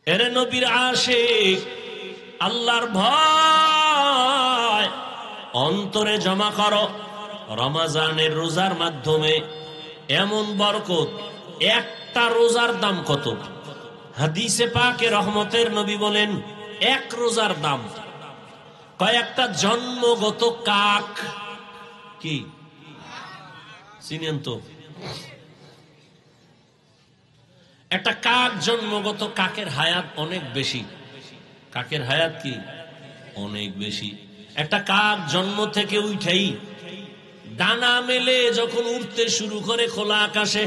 এরে নবীর আশিক, আল্লাহর ভয় অন্তরে জমা করো। রমজানের রোজার মাধ্যমে এমন বরকত, একটা রোজার দাম কত? হাদিসে পাকে রহমতের নবী বলেন এক রোজার দাম কয়েকটা জন্মগত কাক। কি চিনেন তো? একটা কাক, জন্মগত কাকের হায়াত অনেক বেশি। কাকের হায়াত কি অনেক বেশি। একটা কাক জন্ম থেকে উঠেই ডানা মেলে যখন উঠতে শুরু করে খোলা আকাশে,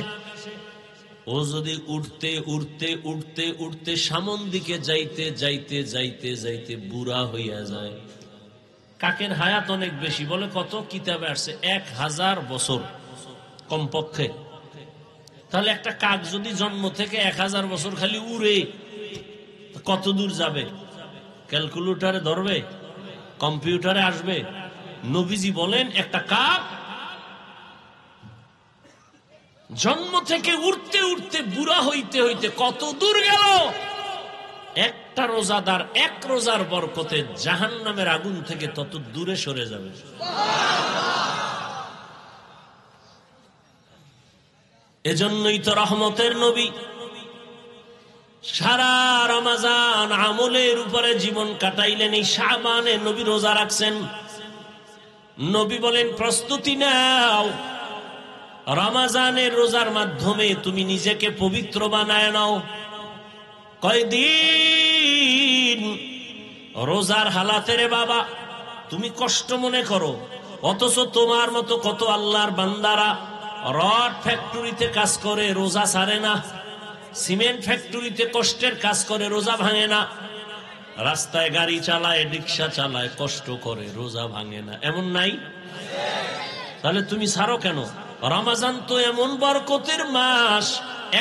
ও যদি উঠতে উঠতে উঠতে উঠতে সামন দিকে যাইতে যাইতে যাইতে যাইতে বুড়া হইয়া যায়, কাকের হায়াত অনেক বেশি। বলে কত? কিতাবে আসছে 1000 বছর কমপক্ষে। তাহলে একটা কাক যদি জন্ম থেকে 1000 বছর খালি উড়ে, কত দূর যাবে? ক্যালকুলেটরে ধরবে? কম্পিউটারে আসবে? নবীজি বলেন একটা কাক জন্ম থেকে উঠতে উঠতে বুড়া হইতে হইতে কত দূর গেল। একটা রোজাদার এক রোজার বরকতে জাহান্নামের আগুন থেকে তত দূরে সরে যাবে। এজন্যই তো রহমতের নবী সারা রমজান আমলের উপরে জীবন কাটাইলেন। এই শাবানে নবী রোজা রাখছেন। নবী বলেন প্রস্তুতি নাও, রমজানের রোজার মাধ্যমে তুমি নিজেকে পবিত্র বানায় নাও। কয়দিন রোজার হালাতে রে বাবা তুমি কষ্ট মনে করো, অথচ তোমার মতো কত আল্লাহর বান্দারা রড ফ্যাক্টরিতে কাজ করে রোজা ছাড়ে না, সিমেন্ট ফ্যাক্টরিতে কষ্টের কাজ করে রোজা ভাঙে না, রাস্তায় গাড়ি চালায়, রিক্সা চালায়, কষ্ট করে রোজা ভাঙে না, এমন নাই? তাহলে তুমি ছাড়ো কেন? রমজান তো এমন বরকতের মাস,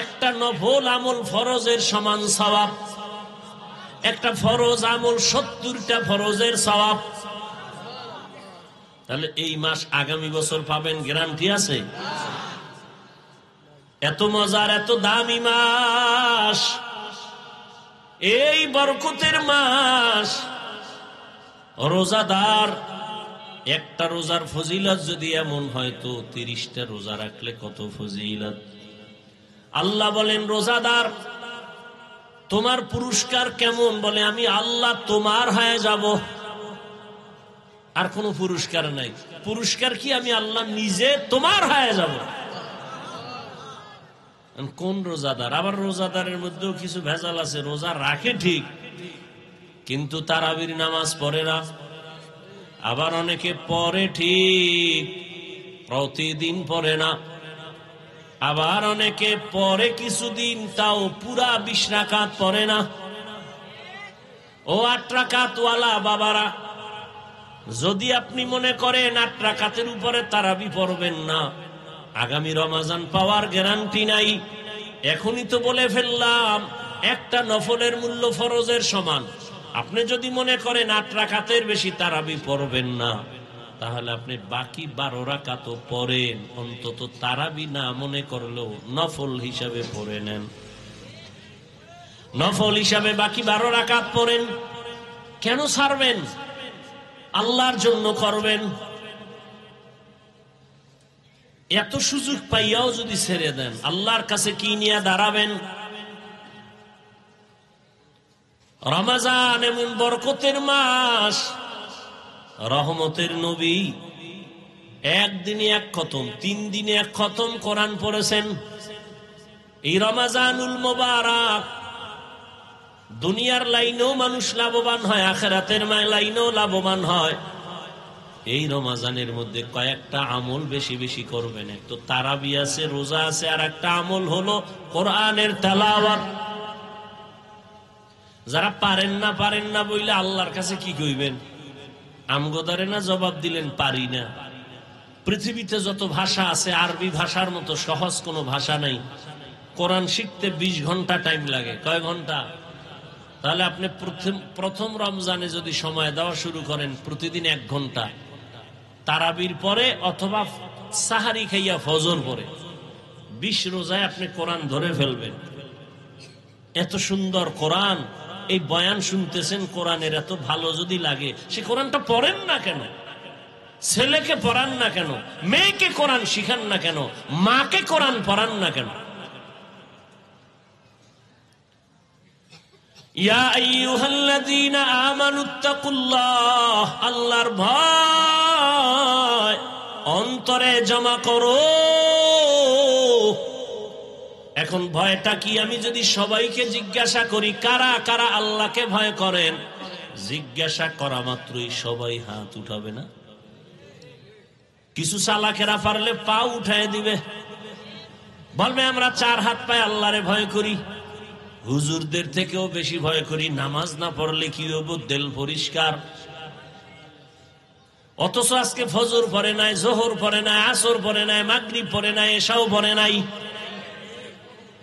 একটা নফল আমল ফরজের সমান সওয়াব, একটা ফরজ আমল 70টা ফরজের সওয়াব। তাহলে এই মাস আগামী বছর পাবেন, গ্যারান্টি আছে? এত মজার, এত দামি মাস, এই বরকতের মাস। রোজাদার একটা রোজার ফজিলত যদি এমন হয় তো 30টা রোজা রাখলে কত ফজিলত। আল্লাহ বলেন রোজাদার তোমার পুরস্কার কেমন? বলে আমি আল্লাহ তোমার হয়ে যাব, আর কোনো পুরস্কার নাই। পুরস্কার কি? আমি আল্লাহ নিজে তোমার হয়ে যাব। কোন রোজাদার? আবার রোজাদারের মধ্যেও কিছু ভেজাল আছে। রোজা রাখে ঠিক, কিন্তু তারাবির নামাজ পড়ে না। আবার অনেকে পড়ে ঠিক, প্রতিদিন পড়ে না। আবার অনেকে পড়ে কিছুদিন, তাও পুরা 20 রাকাত পড়ে না। ও 8 রাকাত ওয়ালা বাবারা, যদি আপনি মনে করেন 8 রাকাতের উপরে তারাবি পড়বেন না, আগামী রমজান পাওয়ার গ্যারান্টি নাই। এখনই তো বলে ফেললাম একটা নফলের মূল্য ফরজের সমান। আপনি যদি মনে করেন 8 রাকাতের বেশি তারাবি পড়বেন না, তাহলে আপনি বাকি 12 রাকাতও পড়েন, অন্তত তারাবি না মনে করলেও নফল হিসাবে পড়ে নেন। নফল হিসাবে বাকি 12 রাকাত পড়েন। কেন ছাড়বেন? আল্লাহর জন্য করবেন। এত সুযোগ পাইয়াও যদি ছেড়ে দেন, আল্লাহর কাছে কি নিয়ে দাঁড়াবেন? রমজান এমন বরকতের মাস, রহমতের নবী একদিনে 1 খতম, 3 দিনে 1 খতম কোরআন পড়েছেন। এই রমজানুল মুবারক দুনিয়ার লাইনেও মানুষ লাভবান হয়, আখিরাতের লাইনেও লাভবান হয়। এই রমজানের মধ্যে কয়েকটা আমল বেশি বেশি করবেন। এক তো তারাবি আছে, রোজা আছে, আর একটা আমল হলো কোরআনের তেলাওয়াত। যারা পারেন না বইলে আল্লাহর কাছে কি কইবেন? আমগোদারে না জবাব দিলেন পারি না। পৃথিবীতে যত ভাষা আছে, আরবি ভাষার মতো সহজ কোনো ভাষা নাই। কোরআন শিখতে 20 ঘন্টা টাইম লাগে। কয় ঘন্টা? তাহলে আপনি প্রথম রমজানে যদি সময় দেওয়া শুরু করেন, প্রতিদিন 1 ঘন্টা, তারাবির পরে অথবা সাহারি খাইয়া ফজর পরে 20 রোজায় আপনি কোরআন ধরে ফেলবেন। এত সুন্দর কোরআন, এই বয়ান শুনতেছেন কোরআনের, এত ভালো যদি লাগে সে কোরআনটা পড়েন না কেন? ছেলেকে পড়ান না কেন? মেয়েকে কোরআন শিখান না কেন? মাকে কোরআন পড়ান না কেন? ইয়া আইয়ুহাল্লাযীনা আমানুত্তাকুল্লাহ, আল্লাহর ভয় অন্তরে জমা করো। এখন ভয়টা কি? আমি যদি সবাইকে জিজ্ঞাসা করি কারা কারা আল্লাহকে ভয় করেন, জিজ্ঞাসা করা মাত্রই সবাই হাত উঠাবে না? কিছু চালাকেরা পারলে পা উঠায় দিবে, বলবে আমরা 4 হাত পায়ে আল্লাহরে ভয় করি, হুজুরদের থেকেও বেশি ভয় করি, নামাজ না পড়লে কি হবো, দিল পরিষ্কার। অথচ আজকে ফজর পড়ে নাই, জোহর পড়ে নাই, আসর পড়ে নাই, মাগরিব পড়ে নাই, এশাও পড়ে নাই,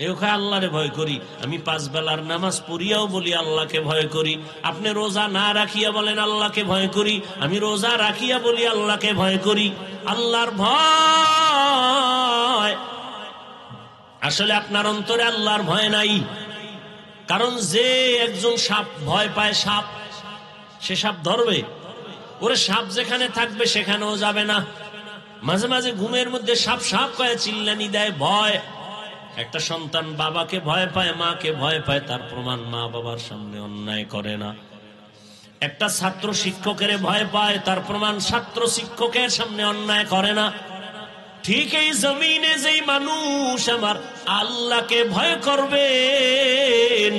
এওখা আল্লাহরে ভয় করি। আমি 5 বেলার নামাজ পড়িয়াও বলি আল্লাহকে ভয় করি। আপনি রোজা না রাখিয়া বলেন আল্লাহকে ভয় করি, আমি রোজা রাখিয়া বলি আল্লাহকে ভয় করি। আল্লাহর ভয় আসলে আপনার অন্তরে আল্লাহর ভয় নাই। কারণ যে একজন সাপ ভয় পায়, সাপ, সে সাপ ধরবে? ওরে সাপ যেখানে থাকবে সেখানেও যাবে না। মাঝে মাঝে ঘুমের মধ্যে সাপ সাপ কয়ে চিল্লানি দেয়, ভয়। একটা সন্তান বাবাকে ভয় পায়, মাকে ভয় পায়, তার প্রমাণ মা বাবার সামনে অন্যায় করে না। একটা ছাত্র শিক্ষকের ভয় পায়, তার প্রমাণ ছাত্র শিক্ষকের সামনে অন্যায় করে না। ঠিক এই জমিনে যেই মানুষ আমার আল্লাহকে ভয় করবেন,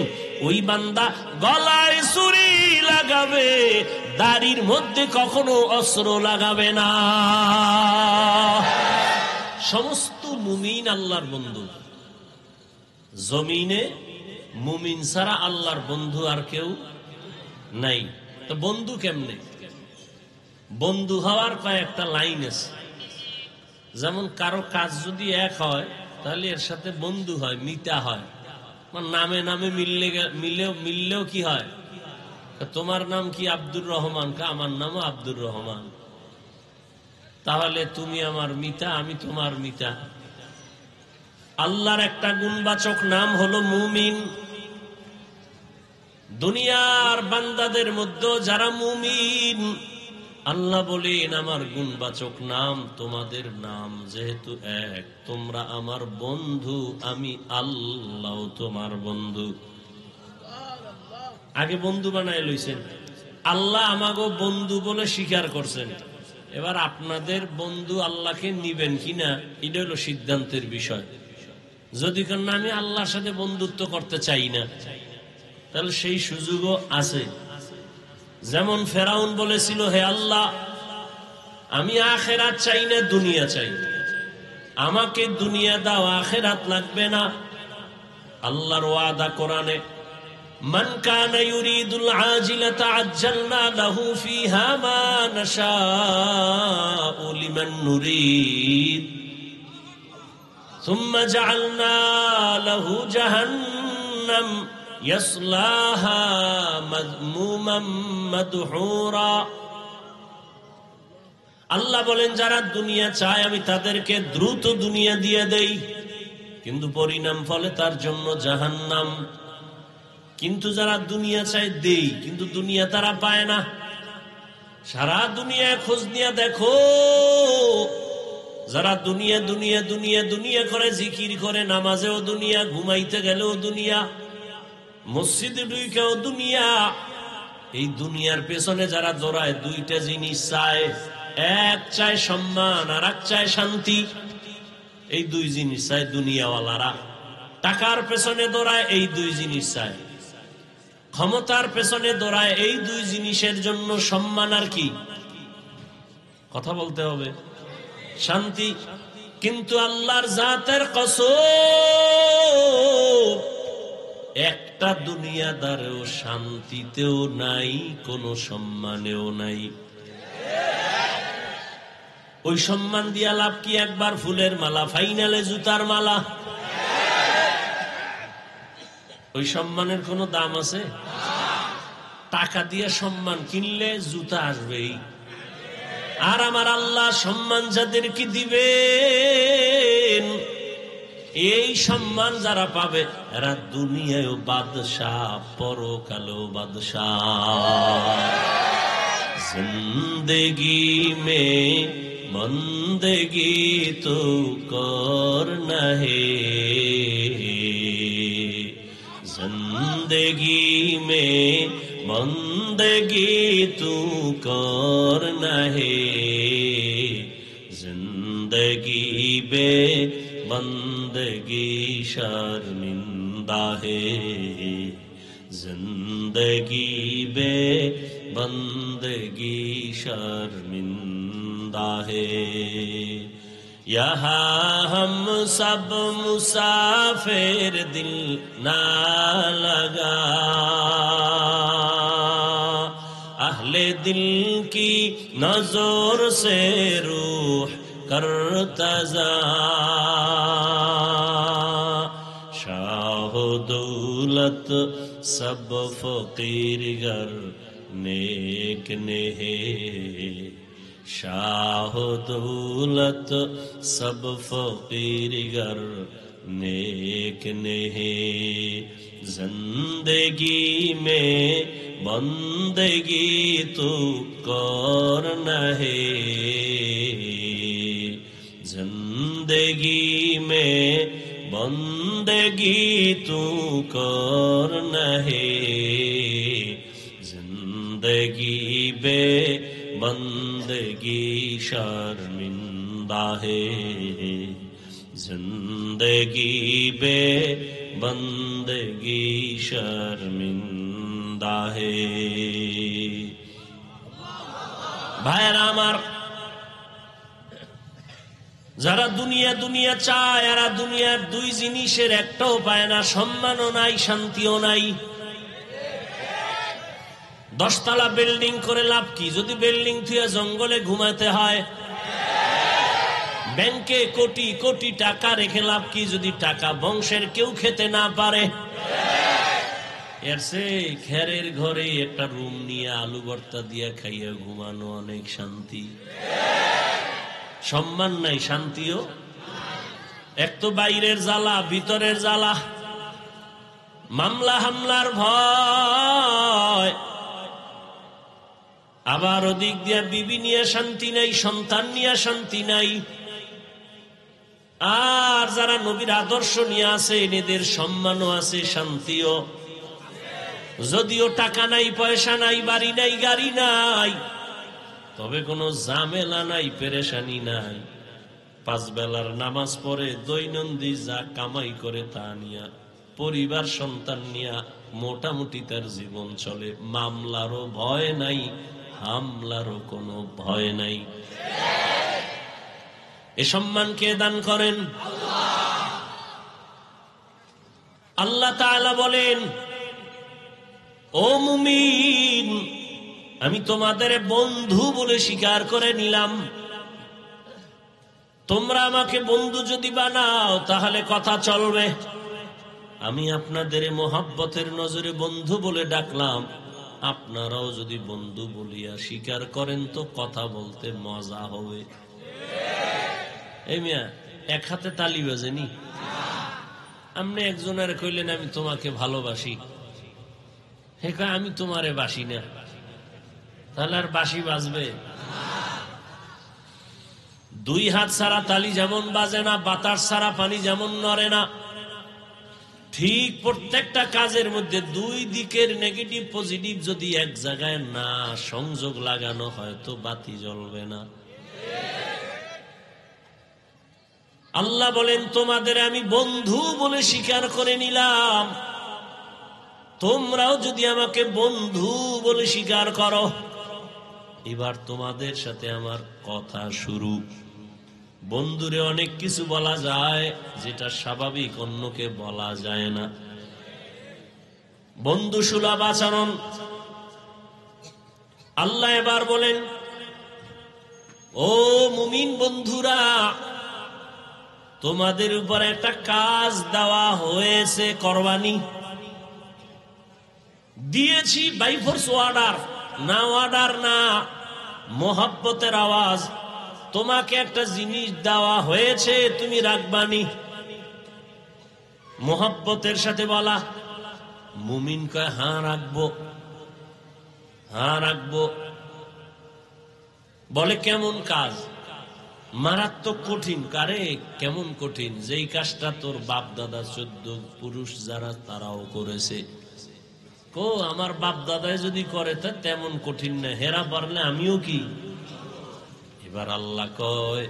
ওই বান্দা গলায় ছুরি লাগাবে, দাড়ির মধ্যে কখনো অস্ত্র লাগাবে না। সমস্ত মুমিন আল্লাহর বন্ধু। জমিনে মুমিন ছাড়া আল্লাহর বন্ধু আর কেউ নাই। তো বন্ধু কেমনে? বন্ধু হওয়ার কয়েকটা লাইন আছে। যেমন কারো কাজ যদি এক হয় তাহলে এর সাথে বন্ধু হয়, মিতা হয়। নামে নামে মিললেও কি হয়? তোমার নাম কি? আব্দুর রহমান। আমার নামও আব্দুর রহমান। তাহলে তুমি আমার মিতা, আমি তোমার মিতা। আল্লাহর একটা গুণবাচক নাম হলো মুমিন। দুনিয়ার বান্দাদের মধ্যে যারা মুমিন, আল্লাহ বলেন আমার গুণবাচক নাম তোমাদের নাম যেহেতু এক, তোমরা আমার বন্ধু, আমি আল্লাহ তোমার বন্ধু। আগে বন্ধু বানায় লইছেন, আল্লাহ আমাগো বন্ধু বলে স্বীকার করছেন। এবার আপনাদের বন্ধু আল্লাহকে নিবেন কিনা এটা হলো সিদ্ধান্তের বিষয়। যদি কেন আমি আল্লাহর সাথে বন্ধুত্ব করতে চাই না, তাহলে সেই সুযোগও আছে। যেমন ফেরাউন বলেছিল, হে আল্লাহ, আমি আখেরাত চাই না, দুনিয়া চাই, আমাকে দুনিয়া দাও, আখেরাত লাগবে না। আল্লাহর ওয়াদা কোরআনে, মান কানা ইউরিদুল আজিলাতা আজ্জালনা লাহু ফিহা মা নাশাউ লিমান নুরিদ সুম্মা জাআলনা লাহু জাহান্নাম ইয়াসলাহা মাযমুমান মাদহুরা। আল্লাহ বলেন যারা দুনিয়া চায় আমি তাদেরকে দ্রুত দুনিয়া দিয়ে দেই, কিন্তু পরিণাম ফলে তার জন্য জাহান্নাম। কিন্তু যারা দুনিয়া চায় দেই, কিন্তু দুনিয়া তারা পায় না। সারা দুনিয়ায় খোঁজ নিয়ে দেখো, যারা দুনিয়া দুনিয়া দুনিয়া দুনিয়া করে, জিকির করে, নামাজেও দুনিয়া, ঘুমাইতে গেলেও দুনিয়া, মসজিদে ঢুকেও দুনিয়া, এই দুনিয়ার পেছনে যারা দৌড়ায় দুইটা জিনিস চায়, এক চায় সম্মান আর এক চায় শান্তি। এই দুই জিনিস চায় দুনিয়াওয়ালারা। টাকার পেছনে দৌড়ায়, এই দুই জিনিস চায়। ক্ষমতার পেছনে দৌড়ায়, এই দুই জিনিসের জন্য। সম্মান আর কি? কথা বলতে হবে, শান্তি। কিন্তু আল্লাহর জাতের কসম, একটা দুনিয়াদারেও শান্তিতেও নাই, কোনো সম্মানেও নাই। ওই সম্মান দিয়া লাভ কি? একবার ফুলের মালা, ফাইনালে জুতার মালা। ওই সম্মানের কোনো দাম আছে? টাকা দিয়ে সম্মান কিনলে জুতা আসবেই। আর আমার আল্লাহ সম্মান যাদেরকে দিবেন, এই সম্মান যারা পাবে এরা দুনিয়ায় বাদশাহ, পরকালেও বাদশাহ। জিন্দগি মে বন্দেগি তো করনা হে, जिंदगी में बंदगी तू करना है, जिंदगी बे बंदगी शर्मिंदा है, जिंदगी बे बंदगी शर्मिंदा है। यहाँ हम सब मुसाफिर दिल ना लगा, अहले दिल की नजर से रूह करतजा, शाह दौलत सब फकीर गर नेक ने है, शाह दौलत सब फकीर गर नेक ने है, जिंदगी में बंदगी तो करना है, जिंदगी में बंदगी तो करना है, जिंदगी बे बंदगी शर्मिंदा है, जिंदगी बे बंदगी शर्मिंदा है। ভাইরা আমার, যারা দুনিয়া দুনিয়া চায় এরা দুনিয়ার দুই জিনিসের একটাও পায় না, সম্মানও নাই, শান্তিও নাই। 10 তলা বিল্ডিং করে লাভ কি যদি বিল্ডিং থুয়ে জঙ্গলে ঘুমাতে হয়? ব্যাংকে কোটি কোটি টাকা রেখে লাভ কি যদি টাকা বংশের কেউ খেতে না পারে? এর চেয়ে খেরের ঘরে একটা রুম নিয়ে আলু ভর্তা দিয়ে খাইয়া ঘুমানো অনেক শান্তি। সম্মান নাই, শান্তিও। এক তো বাইরের জ্বালা, ভিতরের জ্বালা, মামলা হামলার ভয়, আবার ওদিক দিয়া বিবি নিয়ে শান্তি নাই, সন্তান নিয়ে শান্তি নাই। আর যারা নবীর আদর্শ নিয়ে আছে এদের সম্মানও আছে, শান্তিও। যদিও টাকা নাই, পয়সা নাই, বাড়ি নাই, গাড়ি নাই, তবে কোনো ঝামেলা নাই, পেরেশানি নাই। 5 বেলার নামাজ পড়ে দৈনন্দিন যা কামাই করে তা নিয়া পরিবার সন্তান নিয়া মোটামুটি তার জীবন চলে। মামলারও ভয় নাই, হামলারও কোনো ভয় নাই। এ সম্মান কে দান করেন? আল্লাহ তাআলা বলেন, ও মুমিন, আমি তোমাদের বন্ধু বলে স্বীকার করে নিলাম। তোমরা আমাকে বন্ধু যদি বানাও তাহলে কথা চলবে। আমি আপনাদের মোহাব্বতের নজরে বন্ধু বলে ডাকলাম, আপনারাও যদি বন্ধু বলিয়া স্বীকার করেন তো কথা বলতে মজা হবে। এই মিয়া, এক হাতে তালি বাজেনি। আপনি একজনের কইলেন আমি তোমাকে ভালোবাসি, হে কয় আমি তোমারে বাসি না, তাহলে আর বাঁশি বাজবে? 2 হাত ছাড়া তালি যেমন বাজে না, বাতাস ছাড়া পানি যেমন নড়ে না, ঠিক প্রত্যেকটা কাজের মধ্যে 2 দিকের নেগেটিভ পজিটিভ যদি এক জায়গায় না সংযোগ লাগানো হয় তো বাতি জ্বলবে না। আল্লাহ বলেন, তোমাদের আমি বন্ধু বলে স্বীকার করে নিলাম, তোমরাও যদি আমাকে বন্ধু বলে স্বীকার করো, এবার তোমাদের সাথে আমার কথা শুরু। বন্ধুরে অনেক কিছু বলা যায় যেটা স্বাভাবিক অন্যকে বলা যায় না। বন্ধু সুলভ আচরণ। আল্লাহ এবার বলেন, ও মুমিন বন্ধুরা, তোমাদের উপর একটা কাজ দেওয়া হয়েছে, করবানি। দিয়েছি বাই ফোর্স অর্ডার, না অর্ডার না, মোহাব্বতের আওয়াজ। তোমাকে একটা জিনিস দেওয়া হয়েছে, তুমি রাখবানি। মোহাব্বতের সাথে বলা। মুমিন কয় হ্যাঁ রাখবো, হ্যাঁ রাখবো। বলে কেমন কাজ? মারাত্মক কঠিন। কারে কেমন কঠিন? যেই কাজটা তোর বাপ দাদা 14 পুরুষ যারা তারাও করেছে। কো আমার বাপ দাদাই যদি করে তা তেমন কঠিন না, হেরা পারলে আমিও কি। এবার আল্লাহ কয়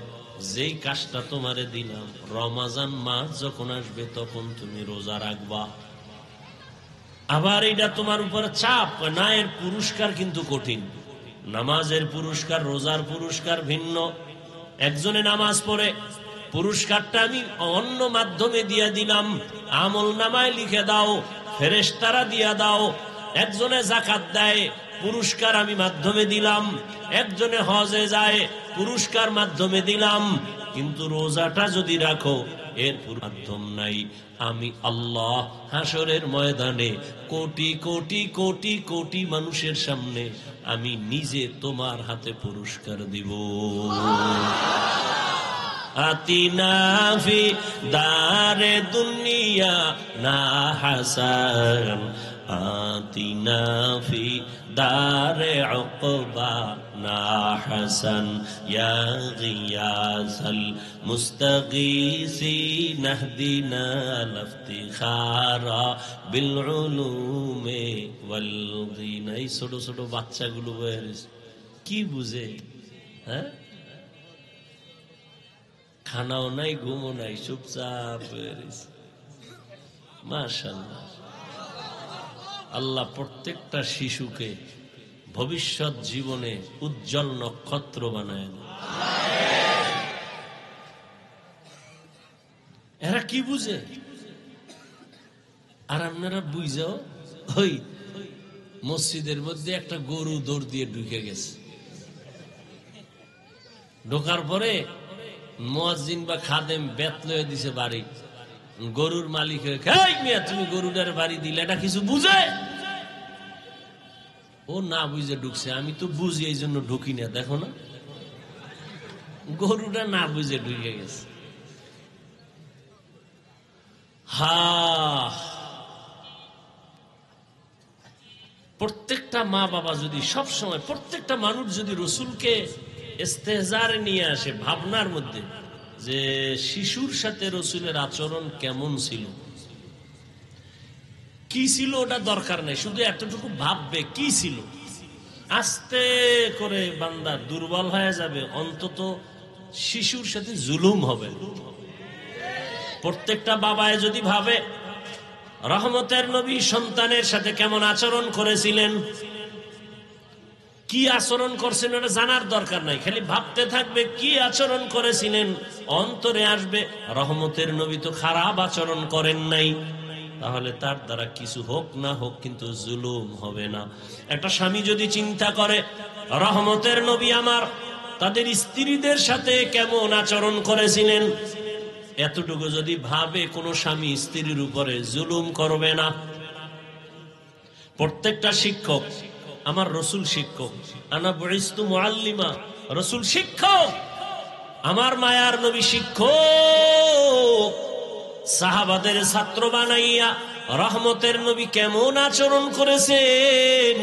যেই কাজটা তোমারে দিলাম, রমাজান মাস যখন আসবে তখন তুমি রোজা রাখবা। আবার এটা তোমার উপর চাপ না, এর পুরস্কার কিন্তু কঠিন। নামাজের পুরস্কার, রোজার পুরস্কার ভিন্ন। একজনে নামাজ পড়ে, পুরস্কারটা আমি অন্য মাধ্যমে দিয়ে দিলাম, আমল নামায় লিখে দাও, ফেরেশতারা দিয়া দাও। একজনে যাকাত দেয়, পুরস্কার আমি মাধ্যমে দিলাম। একজনে হজে যায়, পুরস্কার মাধ্যমে দিলাম। কিন্তু রোজাটা যদি রাখো, এর মাধ্যম নাই। আমি আল্লাহ হাসরের ময়দানে কোটি কোটি কোটি কোটি মানুষের সামনে আমি নিজে তোমার হাতে পুরস্কার দিব। আতিনা ফি দারে দুনিয়া না হাসান, আতিনা ফি দারে উকবা না হাসান, ইয়া গিয়াসাল মুস্তাগীসিন ইহদিনা লিফতিখারা বিল উলুমি ওয়াল গিনা। এই ছোট ছোট বাচ্চাগুলো কি বুঝে? হ্যাঁ, খানাও নাই, ঘুমও নাই, চুপচাপ হয়ে রয়েছে। মাশাআল্লাহ, আল্লাহ প্রত্যেকটা শিশুকে ভবিষ্যৎ জীবনে উজ্জ্বল নক্ষত্র বানায়। এরা কি বুঝে? আর আপনারা বুঝাও, ওই মসজিদের মধ্যে একটা গরু দৌড় দিয়ে ঢুকে গেছে। ঢোকার পরে মুয়াজ্জিন বা খাদেম বেত লয়ে দিছে বাড়ি। গরুর মালিক তুমি গরুটার বাড়ি দিলে, এটা কিছু বুঝে? ও না বুঝে ঢুকছে। আমি তো বুঝি, এই জন্য ঢুকি না। দেখো না, গরুটা না বুঝে ঢুকে গেছে। প্রত্যেকটা মা বাবা যদি সব সময়, প্রত্যেকটা মানুষ যদি রসুলকে ইস্তেহজারে নিয়ে আসে ভাবনার মধ্যে, যে শিশুর সাথে রসুলের আচরণ কেমন ছিল, কি ছিল, ওটা দরকার নেই, শুধু এতটুকু ভাববে কি ছিল। আস্তে করে বান্দা দুর্বল হয়ে যাবে, অন্তত শিশুর সাথে জুলুম হবে। প্রত্যেকটা বাবায় যদি ভাবে রহমতের নবী সন্তানের সাথে কেমন আচরণ করেছিলেন, কি আচরণ করছেন ওটা জানার দরকার নাই, খালি ভাবতে থাকবে কি আচরণ করেছিলেন, অন্তরে আসবে রহমতের নবী তো খারাপ আচরণ করেন নাই। তাহলে তার দ্বারা কিছু হোক না হোক কিন্তু জুলুম হবে না। একটা স্বামী যদি চিন্তা করে রহমতের নবী আমার তাদের স্ত্রীদের সাথে কেমন আচরণ করেছিলেন, এতটুকু যদি ভাবে, কোন স্বামী স্ত্রীর উপরে জুলুম করবে না। প্রত্যেকটা শিক্ষক, আমার রসুল শিক্ষক, আনা বুইস্তু মুআল্লিমা, রসুল শিক্ষক, আমার মায়ার নবী শিক্ষক। সাহাবাদের ছাত্র বানাইয়া রহমতের নবী কেমন আচরণ করেছেন,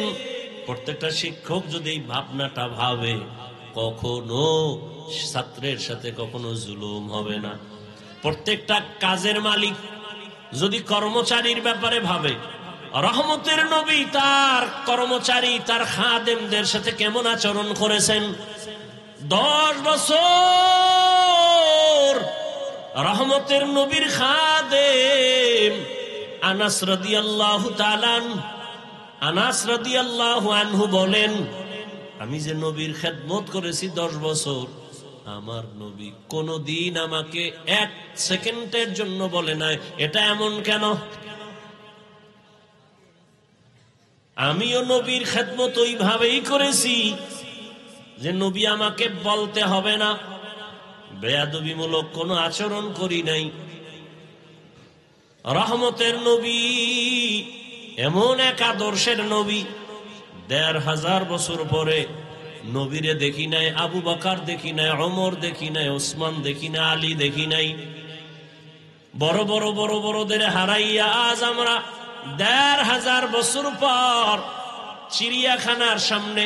প্রত্যেকটা শিক্ষক যদি এই ভাবনাটা ভাবে, কখনো ছাত্রের সাথে কখনো জুলুম হবে না। প্রত্যেকটা কাজের মালিক যদি কর্মচারীর ব্যাপারে ভাবে, রহমতের নবী তার কর্মচারী, তার খাদেমদের সাথে কেমন আচরণ করেছেন। 10 বছর রহমতের নবীর খাদেম আনাস রাদিয়াল্লাহু তাআলা, আনাস রাদিয়াল্লাহু আনহু বলেন, আমি যে নবীর খেদমত করেছি 10 বছর, আমার নবী কোনদিন আমাকে 1 সেকেন্ডের জন্য বলে নাই এটা এমন কেন। আমিও নবীর খেদমত ওইভাবেই করেছি যে নবী আমাকে বলতে হবে না, বেয়াদবিমূলক কোনো আচরণ করি নাই। রহমতের নবী এমন এক আদর্শের নবী, 1500 বছর পরে নবীরে দেখি নাই, আবু বকর দেখি নাই, ওমর দেখি নাই, ওসমান দেখি নাই, আলী দেখি নাই। বড় বড় বড় বড়দের হারাইয়া আজ আমরা ১৫০০ বছর পর চিড়িয়াখানার সামনে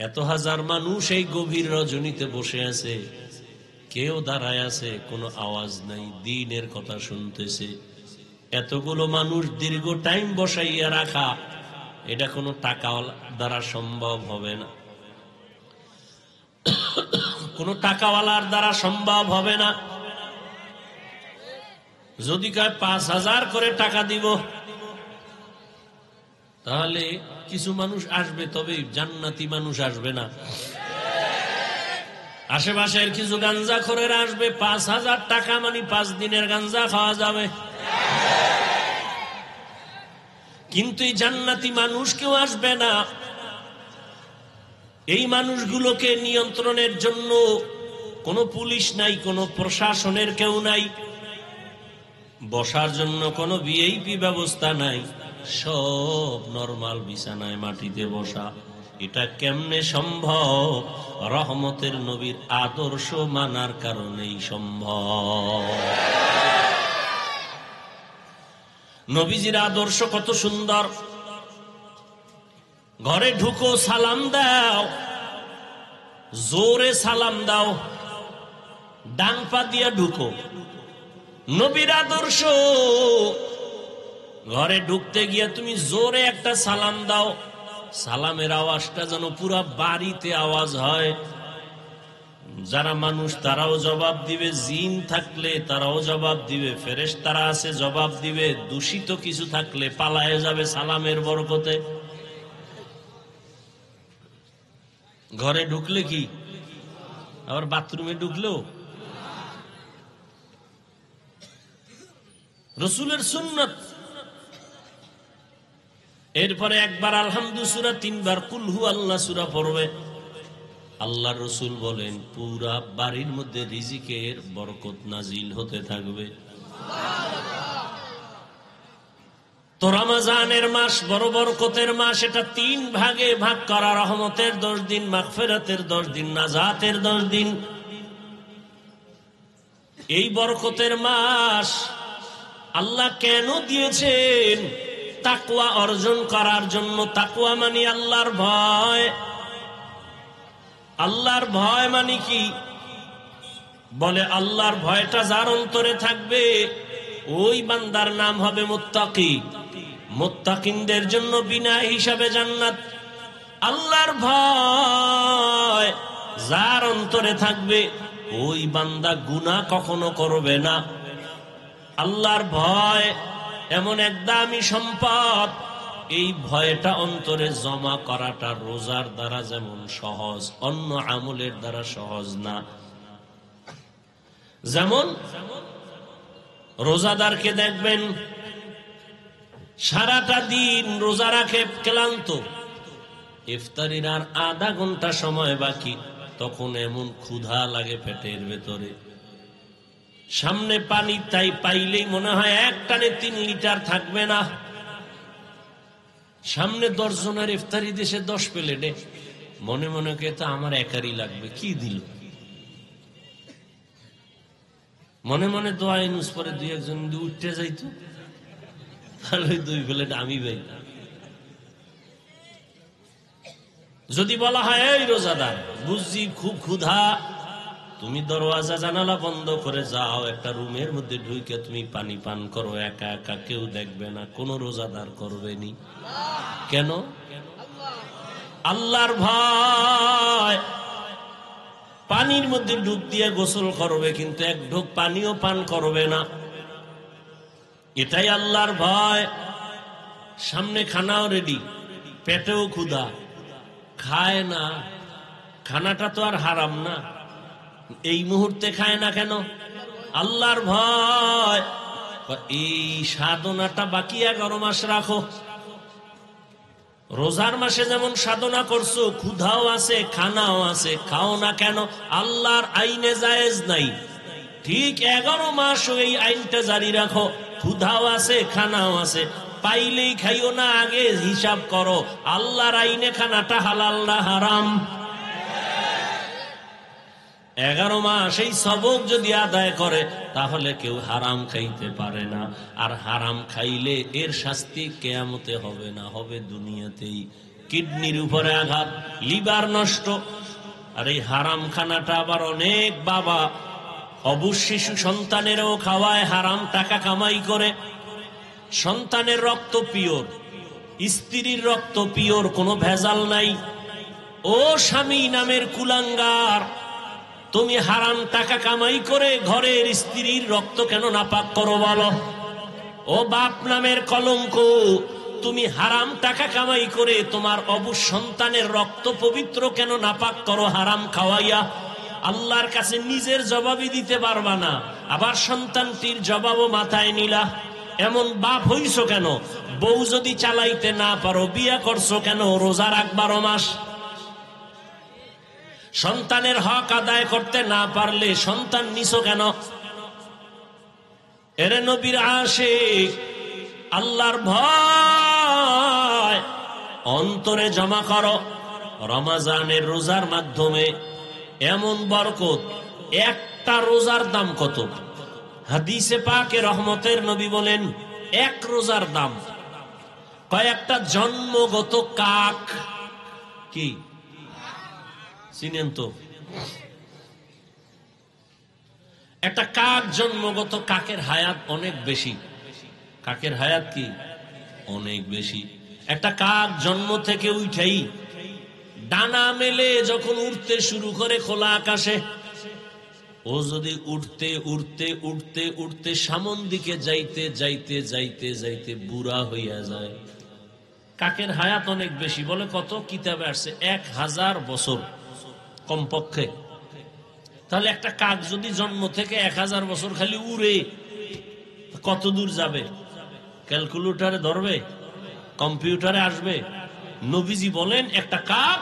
এত হাজার মানুষ এই গভীর রজনীতে বসে আছে, কেউ দাঁড়ায় আছে, কোনো আওয়াজ নাই, দ্বীনের কথা শুনতেছে। এতগুলো মানুষ দীর্ঘ টাইম বসাইয়া রাখা, এটা কোনো টাকা দ্বারা সম্ভব হবে না, কোনো টাকাওয়ালার দ্বারা সম্ভব হবে না। যদি কয় ৫,০০০ করে টাকা দিব, তাহলে কিছু মানুষ আসবে, তবে জান্নাতি মানুষ আসবে না। আশেপাশের কিছু গাঞ্জাখোরেরা আসবে, ৫,০০০ টাকা মানে ৫ দিনের গাঞ্জা খাওয়া যাবে। কিন্তু এই জান্নাতি মানুষ কেউ আসবে না। এই মানুষগুলোকে নিয়ন্ত্রণের জন্য কোনো পুলিশ নাই, কোনো প্রশাসনের কেউ নাই, বসার জন্য কোনো ভিআইপি ব্যবস্থা নাই, সব নরমাল বিছানায় মাটিতে বসা। এটা কেমনে সম্ভব? রহমতের নবীর আদর্শ মানার কারণেই সম্ভব। নবীজির আদর্শ কত সুন্দর। ঘরে ঢুকো, সালাম দাও, জোরে সালাম দাও, ডান পা দিয়া ঢুকো। নবীর আদর্শ, ঘরে ঢুকতে গিয়া তুমি জোরে একটা সালাম দাও, সালামের আওয়াজটা যেন পুরা বাড়িতে আওয়াজ হয়। যারা মানুষ তারাও জবাব দিবে, জিন থাকলে তারাও জবাব দিবে, ফেরেশতারা আছে জবাব দিবে, দূষিত কিছু থাকলে পালায়ে যাবে সালামের বরকতে। ঘরে ঢুকলে কি, আবার বাথরুমে ঢুকলেও রসুলের সুন্নত। এরপরে একবার আলহামদু সূরা, ৩ বার কুল হু আল্লাহ সূরা পড়বে। আল্লাহ রসুল বলেন পুরা বাড়ির মধ্যে রিজিকের বরকত নাজিল হতে থাকবে। তো রমজানের মাস বড় বরকতের মাস, এটা ৩ ভাগে ভাগ করা। রহমতের 10 দিন, মাগফিরাতের 10 দিন, নাজাতের 10 দিন। এই বরকতের মাস আল্লাহ কেন দিয়েছেন? তাকওয়া অর্জন করার জন্য। তাকওয়া মানে আল্লাহর ভয়। আল্লাহর ভয় মানে কি? বলে আল্লাহর ভয়টা যার অন্তরে থাকবে ওই বান্দার নাম হবে মুত্তাকি। মুত্তাকিনদের জন্য বিনা হিসাবে জান্নাত। আল্লাহর ভয় যার অন্তরে থাকবে ওই বান্দা গুনাহ কখনো করবে না। আল্লাহর ভয় এমন এক দামি সম্পদ, এই ভয়টা অন্তরে জমা করাটা রোজার দ্বারা যেমন সহজ, অন্য আমলের দ্বারা সহজ না। যেমন রোজাদারকে দেখবেন সারাটা দিন রোজা রাখে, ক্লান্ত, ইফতারির আর আধা ঘন্টা সময় বাকি, তখন এমন ক্ষুধা লাগে পেটের ভেতরে, সামনে পানি তাই পাইলেই মনে হয় এক টানে 3 লিটার থাকবে না। সামনে 10 জনের ইফতারি দেশে 10 প্লেটে, মনে মনে কে তো আমার একারই লাগবে, কি দিল। মনে মনে দোয়া ইনুস পরে 2-1 জন উঠতে যাইতো, তাহলে 2 প্লেট আমি ভাই। যদি বলা হয় এই রোজাদার, বুঝছি খুব ক্ষুধা, তুমি দরওয়াজা জানালা বন্ধ করে যাও, একটা রুমের মধ্যে ঢুকে তুমি পানি পান করো, একা একা, কেউ দেখবে না, কোন রোজাদার করবে নি। কেন? আল্লাহর ভয়। পানির মধ্যে ডুব দিয়ে গোসল করবে, কিন্তু এক ঢোক পানিও পান করবে না, এটাই আল্লাহর ভয়। সামনে খানাও রেডি, পেটেও ক্ষুধা, খায় না। খানাটা তো আর হারাম না, এই মুহূর্তে খায় না কেন? আল্লাহর ভয়। এই সাধনাটা বাকি 11 মাস রাখো। রোজার মাসে যেমন সাধনা করছো, ক্ষুধাও আছে, খানাও আছে, খাও না কেন? আল্লাহর আইনে জায়েজ নাই, ঠিক 11 মাস এই আইনটা জারি রাখো। ক্ষুধাও আছে, খানাও আছে, পাইলেই খাইও না, আগে হিসাব করো আল্লাহর আইনে খানাটা হালাল না হারাম। 11 মাস এই সবক যদি আদায় করে তাহলে কেউ হারাম খাইতে পারে না। আর হারাম খাইলে এর শাস্তি কিয়ামতে হবে না, হবে দুনিয়াতেই। কিডনির উপরে আঘাত, লিভার নষ্ট। আর এই হারাম খানাটা আবার অনেক বাবা অবুঝ শিশু সন্তানেরও খাওয়ায়, হারাম টাকা কামাই করে। সন্তানের রক্ত পিওর, স্ত্রীর রক্ত পিওর, কোনো ভেজাল নাই। ও স্বামী নামের কুলাঙ্গার, তুমি হারাম টাকা কামাই করে ঘরের স্ত্রীর রক্ত কেন নাপাক করো বলো? ও বাপ নামের কলঙ্ক, তুমি হারাম টাকা কামাই করে তোমার অবুঝ সন্তানের রক্ত পবিত্র কেন নাপাক করো হারাম খাওয়াইয়া? আল্লাহর কাছে নিজের জবাবই দিতে পারবা না, আবার সন্তানটির জবাবও মাথায় নিলা। এমন বাপ হইছো কেন? বউ যদি চালাইতে না পারো বিয়া করছো কেন? রোজা রাখ 12 মাস। সন্তানের হক আদায় করতে না পারলে সন্তান নিছো কেন? এরে নবীর আশিক, আল্লাহর ভয় অন্তরে জমা করো। রমজানের রোজার মাধ্যমে এমন বরকত, একটা রোজার দাম কত? হাদিসে পাকে রহমতের নবী বলেন এক রোজার দাম কয়েকটা জন্মগত কাক। কি চিনেন তো? একটা কাক, জন্মগত কাকের হায়াত অনেক বেশি। কাকের হায়াত কি অনেক বেশি। একটা কাক জন্ম থেকে উঠেই ডানা মেলে যখন উঠতে শুরু করে খোলা আকাশে, ও যদি উঠতে উঠতে উঠতে উঠতে সামন দিকে যাইতে যাইতে যাইতে যাইতে বুড়া হইয়া যায়। কাকের হায়াত অনেক বেশি। বলে কত? কিতাবে আসছে 1000 বছর কমপক্ষে। তাহলে একটা কাক যদি জন্ম থেকে 1000 বছর খালি উড়ে, কত দূর যাবে? ক্যালকুলেটরে ধরবে? কম্পিউটারে আসবে? নবীজি বলেন একটা কাক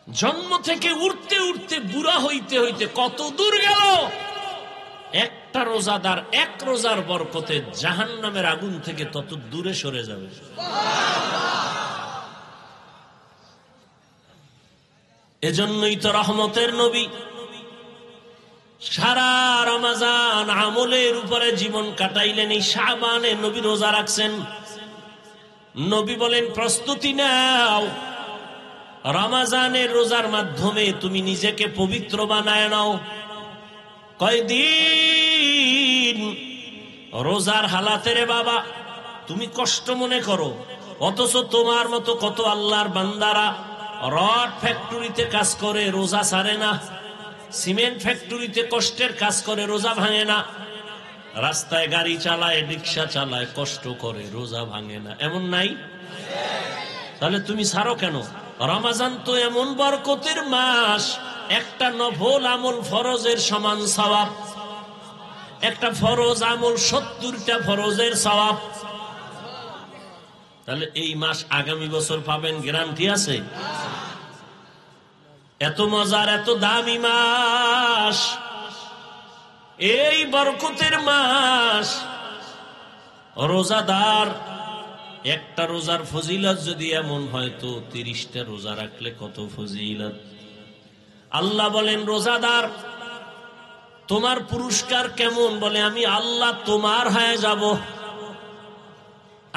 জন্ম থেকে উঠতে উঠতে বুড়া হইতে হইতে কত দূর গেল? একটা রোজাদার এক রোজার বরকতে জাহান্নামের আগুন থেকে তত দূরে সরে যাবে। এজন্যই তো রহমতের নবী সারা রমজান আমলের উপরে জীবন কাটাইলেন। এই শাবানে নবী রোজা রাখছেন। নবী বলেন প্রস্তুতি নাও, রমজানের রোজার মাধ্যমে তুমি নিজেকে পবিত্র বানায় নাও। কয়দিন রোজার হালাতে রে বাবা তুমি কষ্ট মনে করো, অথচ তোমার মতো কত আল্লাহর বান্দারা রড ফ্যাক্টরিতে কাজ করে রোজা ছাড়ে না, সিমেন্ট ফ্যাক্টরিতে কষ্টের কাজ করে রোজা ভাঙে না, রাস্তায় গাড়ি চালায়, রিক্সা চালায়, কষ্ট করে রোজা ভাঙে না। এমন নাই? তাহলে তুমি ছাড়ো কেন? রমজান তো এমন বরকতের মাস, একটা নফল আমল ফরজের সমান সওয়াব। একটা ফরজ আমল 70টা ফরজের সওয়াব। তাহলে এই মাস আগামী বছর পাবেন, গ্যারান্টি আছে? এত মজার, এত দামি মাস, এই বরকতের মাস। রোজাদার একটা রোজার ফজিলত যদি এমন হয় তো 30টা রোজা রাখলে কত ফজিলত। আল্লাহ বলেন রোজাদার তোমার পুরস্কার কেমন? বলে আমি আল্লাহ তোমার হয়ে যাব,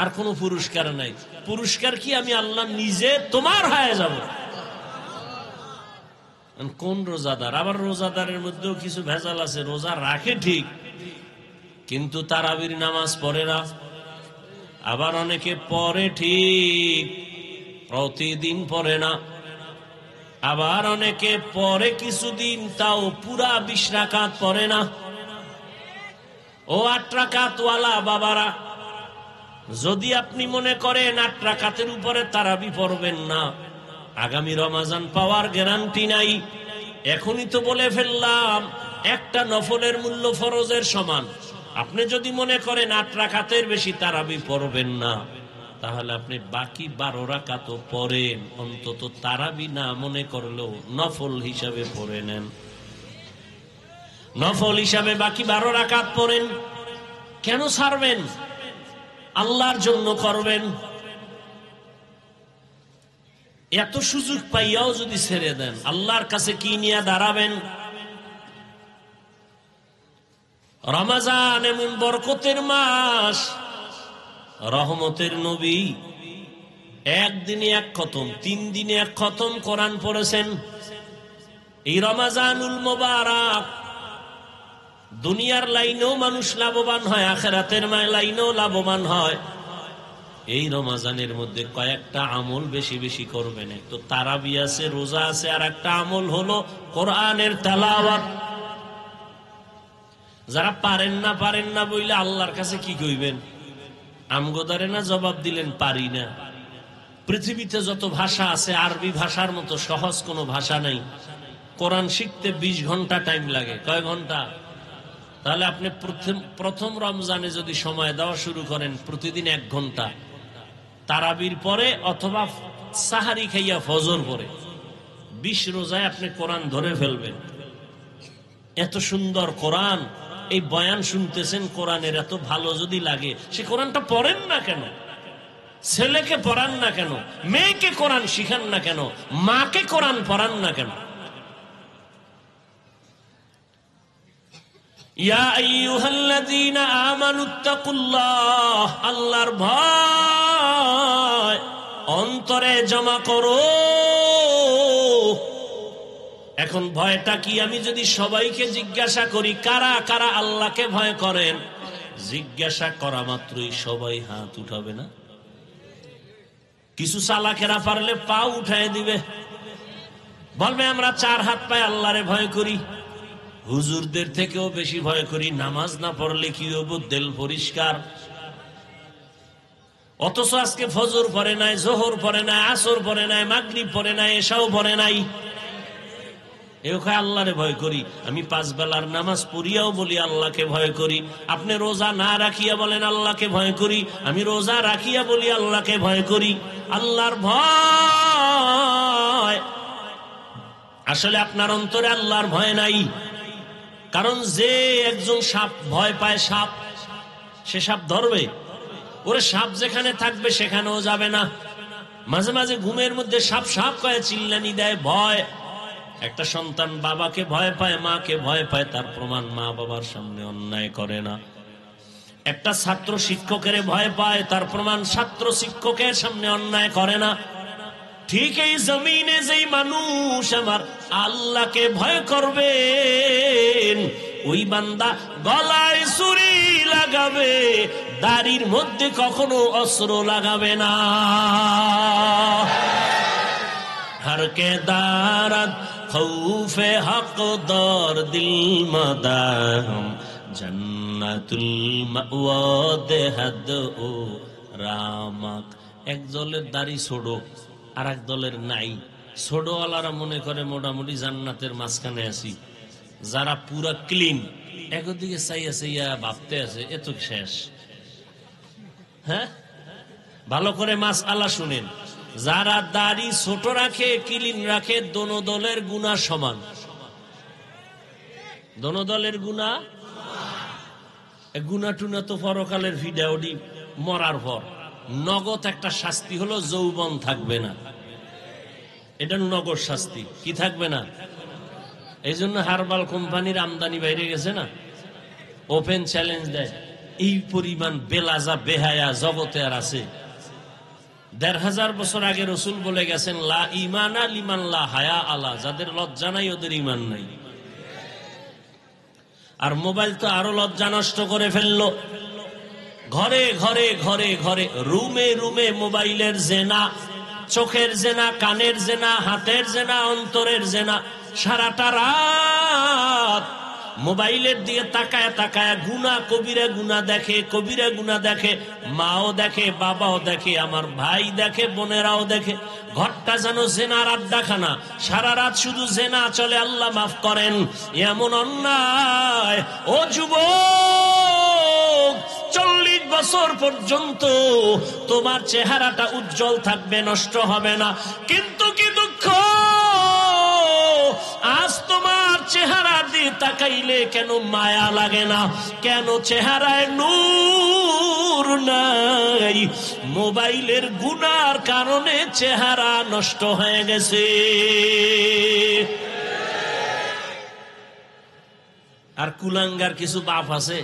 আর কোনো পুরস্কার নাই। পুরস্কার কি? আমি আল্লাহ নিজে তোমার হয়ে যাব। কোন রোজাদার? আবার রোজাদারের মধ্যেও কিছু ভেজাল আছে। রোজা রাখে ঠিক, কিন্তু তারাবির নামাজ পড়ে না। আবার অনেকে পড়ে ঠিক, প্রতিদিন পড়ে না। আবার অনেকে পড়ে কিছুদিন, তাও পুরা 20 রাকাত পড়ে না। ও 8 রাকাত ওয়ালা বাবারা, যদি আপনি মনে করেন 8 রাকাতের উপরে তারাবি পড়বেন না, আগামী রমজান পাওয়ার গ্যারান্টি নাই। এখনই তো বলে ফেললাম একটা নফলের মূল্য ফরজের সমান। আপনি যদি মনে করেন 8 রাকাতের বেশি তারাবি পড়বেন না, তাহলে আপনি বাকি 12 রাকাত পড়েন, অন্তত তারাবি না মনে করলেও নফল হিসাবে পড়ে নেন। নফল হিসাবে বাকি 12 রাকাত পড়েন। কেন ছাড়বেন? আল্লাহর জন্য করবেন। এত সুযোগ পাইয়াও যদি ছেড়ে দেন, আল্লাহর কাছে কি নিয়ে দাঁড়াবেন? রমজান এমন বরকতের মাস, রহমতের নবী একদিনে এক খতম, 3 দিনে এক খতম কোরআন পড়েছেন। এই রমজানুল মোবারক দুনিয়ার লাইনেও মানুষ লাভবান হয়, আখিরাতের লাইনেও লাভবান হয়। এই রমজানের মধ্যে কয়েকটা আমল বেশি বেশি করবেন। এক তো তারাবি আছে, রোজা আছে, আর একটা আমল হলো কোরআনের তেলাওয়াত। যারা পারেন না বইলে আল্লাহর কাছে কি কইবেন? আমগোদারে না জবাব দিলেন পারি না। পৃথিবীতে যত ভাষা আছে আরবি ভাষার মতো সহজ কোনো ভাষা নাই। কোরআন শিখতে 20 ঘন্টা টাইম লাগে। কয় ঘন্টা? তাহলে আপনি প্রথম রমজানে যদি সময় দেওয়া শুরু করেন প্রতিদিন 1 ঘন্টা, তারাবির পরে অথবা সাহারি খাইয়া ফজর পরে 20 রোজায় আপনি কোরআন ধরে ফেলবেন। এত সুন্দর কোরআন, এই বয়ান শুনতেছেন কোরআনের এত ভালো যদি লাগে, সে কোরআনটা পড়েন না কেন? ছেলেকে পড়ান না কেন? মেয়েকে কোরআন শিখান না কেন? মাকে কোরআন পড়ান না কেন? ইয়া আইয়ুহাল্লাযীনা আমানুত্তাকুল্লাহ, আল্লাহর ভয় অন্তরে জমা করো। এখন ভয়টা কি? আমি যদি সবাইকে জিজ্ঞাসা করি কারা কারা আল্লাহকে ভয় করেন, জিজ্ঞাসা করা মাত্রই সবাই হাত উঠাবে না? কিছু চালাকেরা পারলে পা উঠায় দিবে, বলবে আমরা 4 হাত পায়ে আল্লাহরে ভয় করি, হুজুরদের থেকেও বেশি ভয় করি, নামাজ না পড়লে কি হবো, দিল পরিষ্কার। অথচ আজকে ফজর পড়ে নাই, জোহর পড়ে নাই, আসর পড়ে নাই, মাগরিব পড়ে নাই, এশাও পড়ে নাই। আল্লাহরে ভয় করি। আমি 5 বেলার নামাজ পড়িয়াও বলি আল্লাহকে ভয় করি। আপনি রোজা না রাখিয়া বলেন আল্লাহকে ভয় করি, আমি রোজা রাখিয়া বলি আল্লাহকে ভয় করি। আল্লাহর ভয় আসলে আপনার অন্তরে আল্লাহর ভয় নাই। কারণ যে একজন সাপ ভয় পায়, সাপ, সে সাপ ধরবে? ওরে সাপ যেখানে থাকবে সেখানেও যাবে না। মাঝে মাঝে ঘুমের মধ্যে সাপ সাপ কয়ে চিল্লানি দেয়, ভয়। একটা সন্তান বাবাকে ভয় পায়, মাকে ভয় পায়, তার প্রমাণ মা বাবার সামনে অন্যায় করে না। একটা ছাত্র শিক্ষকের ভয় পায়, তার প্রমাণ ছাত্র শিক্ষকের সামনে অন্যায় করে না। ঠিক এই জমিনে যেই মানুষ আমার আল্লাহকে ভয় করবেন, ওই বান্দা গলায় ছুরি লাগাবে, দাড়ির মধ্যে কখনো অস্ত্র লাগাবে না। हर के दारत खौफे हक दर दिल मदाम जन्नतुल मावा देहद ओ रामक। এক দলের দাড়ি ছোট, আর এক দলের নাই। ছোটওয়ালারা মনে করে মোটামুটি জান্নাতের মাঝখানে আছি। যারা পুরা ক্লিন, একদিকে চাইয়া চাইয়া ভাবতে আছে এত শেষ। হ্যাঁ, ভালো করে মাসআলা শুনেন। যারা দাড়ি ছোট রাখে, ক্লিন রাখে, দোনো দলের গুনাহ সমান। দোনো দলের গুনাহ, গুনাহ টুনা তো পরকালের ভিডিওটি মরার পর নগদ একটা শাস্তি হলো যৌবন থাকবে না। এটা নগদ শাস্তি। কি থাকবে না? এই জন্য হারবাল কোম্পানির আমদানি বাইরে গেছে না, ওপেন চ্যালেঞ্জ দেয়। এই পরিমাণ বেলাজা বেহায়া জগতে আর আছে? ১৫০০ বছর আগে রসুল বলে গেছেন, লা ইমানা লিমান লা হায়া আলা, যাদের লজ্জা নাই ওদের ইমান নাই। আর মোবাইল তো আরো লজ্জা নষ্ট করে ফেললো। ঘরে ঘরে ঘরে ঘরে, রুমে রুমে মোবাইলের জেনা, চোখের জেনা, কানের জেনা, হাতের জেনা, অন্তরের জেনা। সারাটা রাত মোবাইলের দিকে তাকায় তাকায় গুনাহ, কবিরা গুনাহ দেখে, কবিরা গুনাহ দেখে। মাও দেখে, বাবাও দেখে, আমার ভাই দেখে, বোনেরাও দেখে। ঘরটা যেন জেনার আড্ডাখানা, সারা রাত শুধু জেনা চলে। আল্লাহ মাফ করেন, এমন অন্যায়। ও যুবক, 40 বছর পর্যন্ত তোমার চেহারাটা উজ্জ্বল থাকবে, নষ্ট হবে না। কিন্তু কি দুঃখ, আজ তোমার চেহারা দিয়ে তাকাইলে কেন মায়া লাগে না? কেন চেহারায় নূর নাই? মোবাইলের গুনার কারণে চেহারা নষ্ট হয়ে গেছে। আর কুলাঙ্গার কিছু বাপ আছে,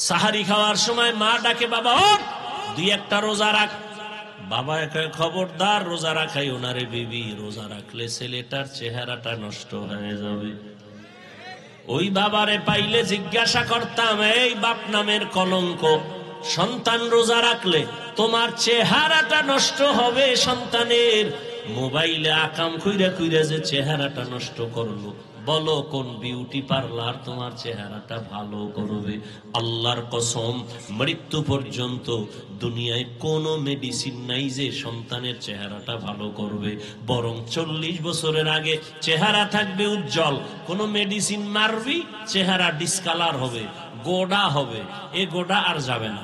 সাহারি খাওয়ার সময় মা ডাকে, বাবা ওঠ, দুই একটা রোজা রাখ। বাবা একা খবরদার রোজা রাখাই ওনারে বিবি, রোজা রাখলে ছেলেটার চেহারাটা নষ্ট হয়ে যাবে। ওই বাবারে পাইলে জিজ্ঞাসা করতাম, এই বাপ নামের কলঙ্ক, সন্তান রোজা রাখলে তোমার চেহারাটা নষ্ট হবে সন্তানের, মোবাইলে আকাম কইরা কইরা যে চেহারাটা নষ্ট করলো, বলো কোন বিউটি পার্লার তোমার চেহারাটা ভালো করবে? আল্লাহর কসম, মৃত্যু পর্যন্ত দুনিয়ায় কোনো মেডিসিন নাই যে সন্তানের চেহারাটা ভালো করবে। বরং 40 বছরের আগে চেহারা থাকবে উজ্জ্বল, কোন মেডিসিন মারবি চেহারা ডিসকালার হবে, গোডা হবে, এ গোডা আর যাবে না।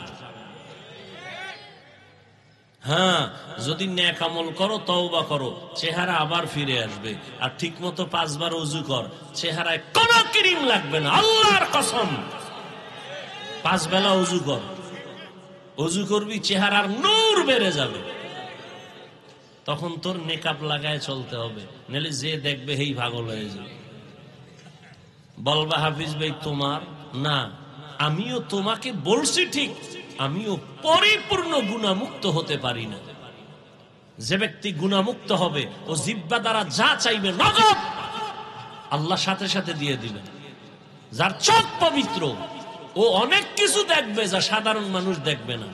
হ্যাঁ, যদি নেক আমল করো, তওবা করো, চেহারা আবার ফিরে আসবে। আর ঠিক মতো 5 বার ওযু কর, চেহারায় কোনো ক্রিম লাগবে না, আল্লাহর কসম। 5 বেলা ওযু কর, ওযু করবি, চেহারার নূর বেড়ে যাবে। তখন তোর মেকআপ লাগায় চলতে হবে, নাহলে যে দেখবে হেই পাগল হয়ে যাবে। বলবা হাফিজ ভাই তোমার না, আমিও তোমাকে বলছি ঠিক, আমিও পরিপূর্ণ গুনাহমুক্ত হতে পারি না। যে ব্যক্তি গুনাহমুক্ত হবে, ও জিহ্বা দ্বারা যা চাইবে নগদ আল্লাহ সাথে সাথে দিয়ে দিবেন। যার চোখ পবিত্র, ও অনেক কিছু দেখবে যা সাধারণ মানুষ দেখবে না।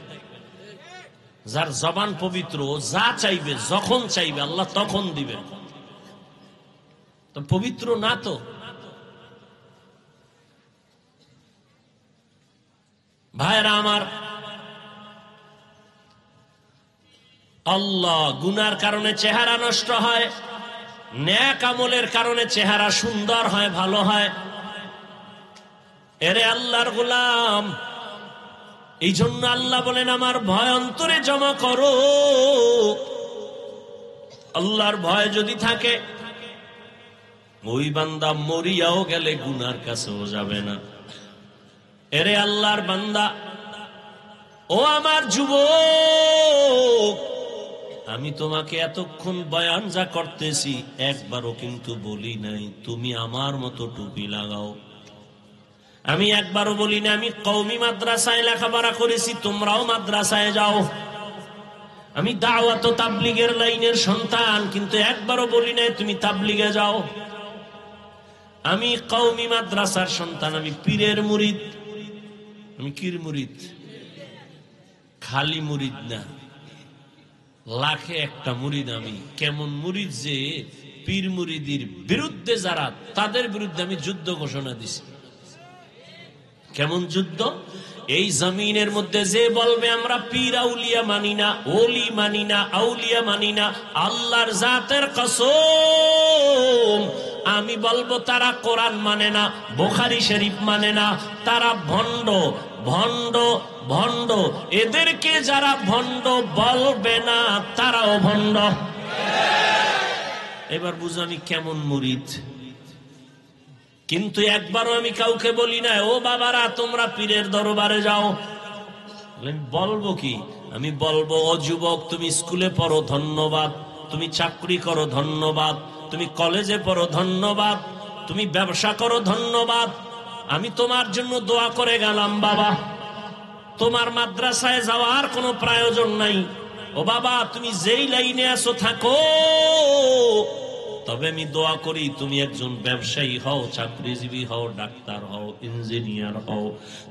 যার জবান পবিত্র, ও যা চাইবে যখন চাইবে আল্লাহ তখন দিবেন। তো পবিত্র না তো। ভাইরা আমার, আল্লাহ গুনার কারণে চেহারা নষ্ট হয়, নেক আমলের কারণে চেহারা সুন্দর হয়, ভালো হয়। এরে আল্লাহর গোলাম, এই জন্য আল্লাহ বলেন আমার ভয় অন্তরে জমা করো। আল্লাহর ভয় যদি থাকে, ওই বান্দা মরিয়াও গেলে গুনার কাছেও যাবে না। এরে আল্লাহর বান্দা, ও আমার যুবক, আমি তোমাকে এতক্ষণ বয়ান যা করতেছি একবারও কিন্তু বলি নাই তুমি আমার মতো টুপি লাগাও। আমি একবারও বলি না আমি কওমি মাদ্রাসায় লেখাপড়া করেছি, তোমরাও মাদ্রাসায় যাও। আমি দাওয়াত ও তাবলীগের লাইনের সন্তান, কিন্তু একবারও বলি নাই তুমি তাবলীগে যাও। আমি কওমি মাদ্রাসার সন্তান, আমি পীরের মুরিদ। আমি কির মুরিদ? খালি মুরিদ না, লাখে একটা মুরিদ আমি। কেমন মুরিদ যে পীর মুরিদির বিরুদ্ধে যারা, তাদের বিরুদ্ধে আমি যুদ্ধ ঘোষণা দিছি। কেমন যুদ্ধ? এই জমিনের মধ্যে যে বলবে আমরা পীর আউলিয়া মানি না, ওলি মানি না, আউলিয়া মানি না, আল্লাহর জাতের কসম আমি বলবো তারা কোরআন মানে না, বুখারী শরীফ মানে না, তারা ভণ্ড ভণ্ড ভণ্ড। এদেরকে যারা ভণ্ড বলবে না তারাও ভণ্ড। এবার বুঝো আমি কেমন মুরিদ। কিন্তু একবারও আমি কাউকে বলি না ও বাবারা তোমরা পীরের দরবারে যাও। বলবো কি? আমি বলবো ও যুবক, তুমি স্কুলে পড়ো ধন্যবাদ, তুমি চাকরি করো ধন্যবাদ, তুমি কলেজে পড়ো ধন্যবাদ, তুমি ব্যবসা করো ধন্যবাদ, আমি তোমার জন্য দোয়া করে গেলাম বাবা। তোমার মাদ্রাসায় যাওয়ার কোনো প্রয়োজন নাই। ও বাবা তুমি যেই লাইনে আছো থাকো, তবে আমি দোয়া করি তুমি একজন ব্যবসায়ী হও, চাকরিজীবী হও, ডাক্তার হও, ইঞ্জিনিয়ার হও,